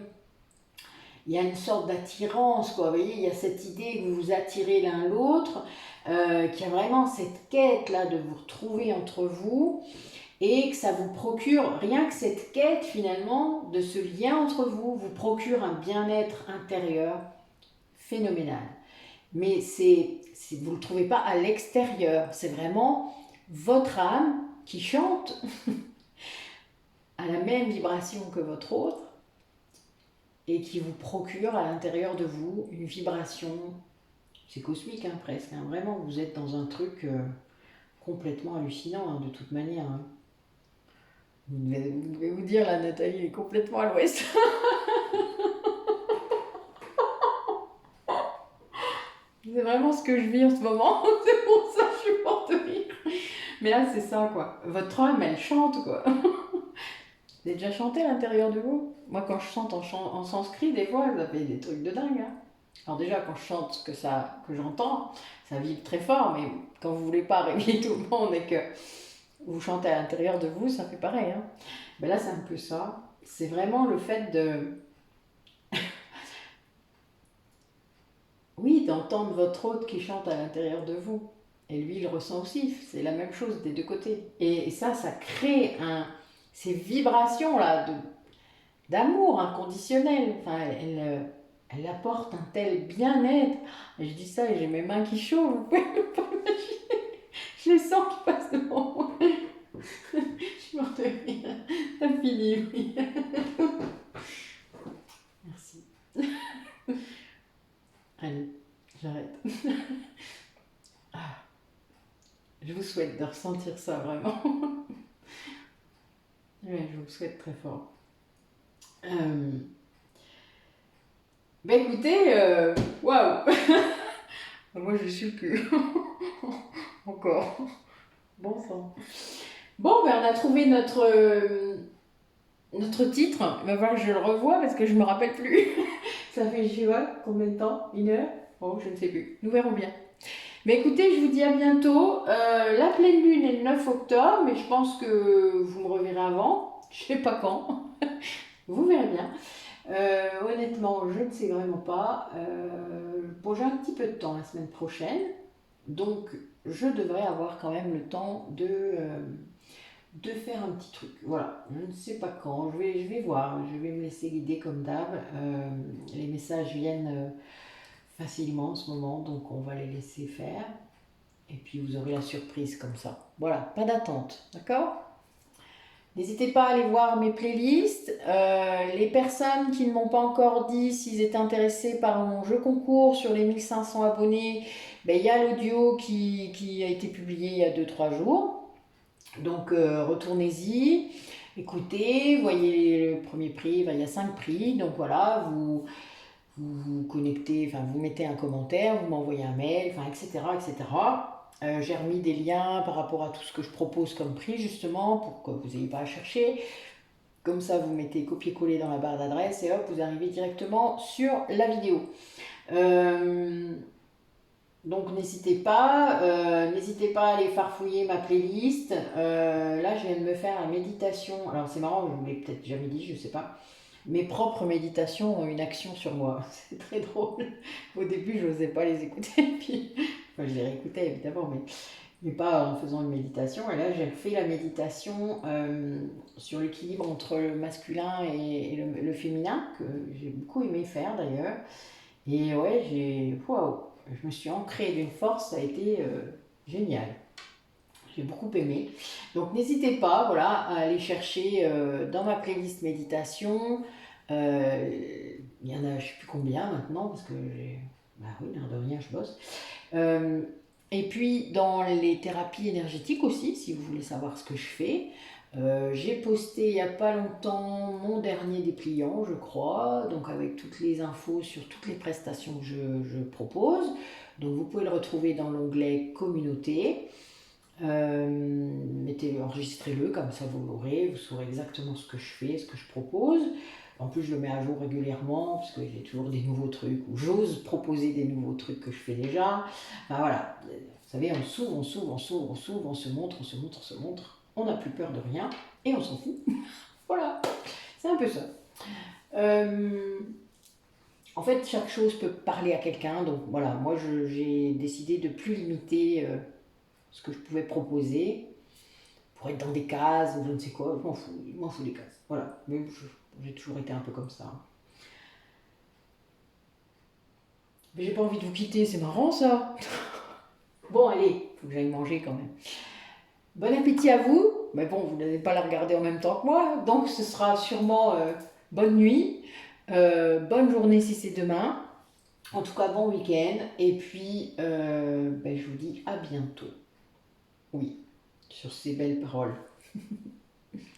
Il y a une sorte d'attirance, quoi. Vous voyez, il y a cette idée que vous vous attirez l'un l'autre, qu'il y a vraiment cette quête-là de vous retrouver entre vous, et que ça vous procure, rien que cette quête finalement, de ce lien entre vous, vous procure un bien-être intérieur phénoménal. Mais vous ne le trouvez pas à l'extérieur, c'est vraiment votre âme qui chante à la même vibration que votre autre et qui vous procure à l'intérieur de vous une vibration, c'est cosmique hein, presque, hein, vraiment, vous êtes dans un truc complètement hallucinant hein, de toute manière. Hein. Vous devez vous dire, la Nathalie est complètement à l'ouest. C'est vraiment ce que je vis en ce moment. C'est pour ça que je suis morte de rire. Mais là, c'est ça, quoi. Votre âme, elle chante, quoi. Vous avez déjà chanté à l'intérieur de vous? Moi, quand je chante en sanskrit, des fois, ça fait des trucs de dingue. Hein. Alors déjà, quand je chante que j'entends, ça vibre très fort. Mais quand vous voulez pas réveiller tout le monde et que vous chantez à l'intérieur de vous, ça fait pareil. Hein. Mais là, c'est un peu ça. C'est vraiment le fait de... Oui, d'entendre votre hôte qui chante à l'intérieur de vous. Et lui, il ressent aussi. C'est la même chose des deux côtés. Et ça crée ces vibrations-là d'amour inconditionnel. Enfin, elle apporte un tel bien-être. Et je dis ça et j'ai mes mains qui chauffent. Vous pouvez même pas imaginer. Je les sens qui passent devant moi. Je suis morte de rire. Ça finit, oui. Merci. Allez, j'arrête. Je vous souhaite de ressentir ça vraiment. Ouais, je vous le souhaite très fort. Ben écoutez, waouh! Moi je suis plus. Encore. Bon sang. Bon, ben on a trouvé notre titre. Ben voilà, je le revois parce que je me rappelle plus. Ça fait, je sais pas, combien de temps? 1 heure? Oh, je ne sais plus. Nous verrons bien. Mais écoutez, je vous dis à bientôt. La pleine lune est le 9 octobre, mais je pense que vous me reverrez avant. Je sais pas quand. Vous verrez bien. Honnêtement, je ne sais vraiment pas. Bon, j'ai un petit peu de temps la semaine prochaine, donc je devrais avoir quand même le temps de faire un petit truc. Voilà, je ne sais pas quand, je vais voir, je vais me laisser guider comme d'hab. Les messages viennent facilement en ce moment, donc on va les laisser faire. Et puis vous aurez la surprise comme ça. Voilà, pas d'attente, d'accord? N'hésitez pas à aller voir mes playlists. Les personnes qui ne m'ont pas encore dit s'ils étaient intéressés par mon jeu concours sur les 1500 abonnés, ben, il y a l'audio qui a été publié il y a 2-3 jours. Donc retournez-y, écoutez, voyez le premier prix, il y a 5 prix. Donc voilà, vous connectez, enfin vous mettez un commentaire, vous m'envoyez un mail, enfin, etc. etc. J'ai remis des liens par rapport à tout ce que je propose comme prix justement pour que vous n'ayez pas à chercher. Comme ça, vous mettez copier-coller dans la barre d'adresse et hop, vous arrivez directement sur la vidéo. Donc n'hésitez pas à aller farfouiller ma playlist. Là, je viens de me faire la méditation. Alors c'est marrant, je vous l'ai peut-être jamais dit, je sais pas. Mes propres méditations ont une action sur moi. C'est très drôle. Au début, je n'osais pas les écouter. Puis, enfin, je les réécoutais évidemment, mais pas en faisant une méditation. Et là, j'ai fait la méditation sur l'équilibre entre le masculin et le féminin, que j'ai beaucoup aimé faire d'ailleurs. Et ouais, waouh, je me suis ancrée d'une force, ça a été génial. J'ai beaucoup aimé. Donc n'hésitez pas, voilà, à aller chercher dans ma playlist méditation. Il y en a, je ne sais plus combien maintenant, parce que bah oui, l'air de rien, je bosse. Euh, et puis dans les thérapies énergétiques aussi, si vous voulez savoir ce que je fais. J'ai posté il n'y a pas longtemps mon dernier dépliant, je crois, donc avec toutes les infos sur toutes les prestations que je propose. Donc vous pouvez le retrouver dans l'onglet communauté. Enregistrez-le, comme ça vous l'aurez, vous saurez exactement ce que je fais, ce que je propose. En plus, je le mets à jour régulièrement, parce que j'ai toujours des nouveaux trucs, ou j'ose proposer des nouveaux trucs que je fais déjà. Enfin voilà, vous savez, on s'ouvre, on s'ouvre, on s'ouvre, on s'ouvre, on se montre, on se montre, on se montre. On n'a plus peur de rien, et on s'en fout. Voilà, c'est un peu ça. Euh, En fait, chaque chose peut parler à quelqu'un, donc voilà, moi j'ai décidé de plus limiter ce que je pouvais proposer pour être dans des cases ou je ne sais quoi, je m'en fous des cases. Voilà, mais j'ai toujours été un peu comme ça. Mais j'ai pas envie de vous quitter, c'est marrant ça. Bon, allez, faut que j'aille manger quand même. Bon appétit à vous, mais bon, vous n'allez pas la regarder en même temps que moi, donc ce sera sûrement bonne nuit, bonne journée si c'est demain, en tout cas bon week-end, et puis je vous dis à bientôt. Oui, sur ces belles paroles.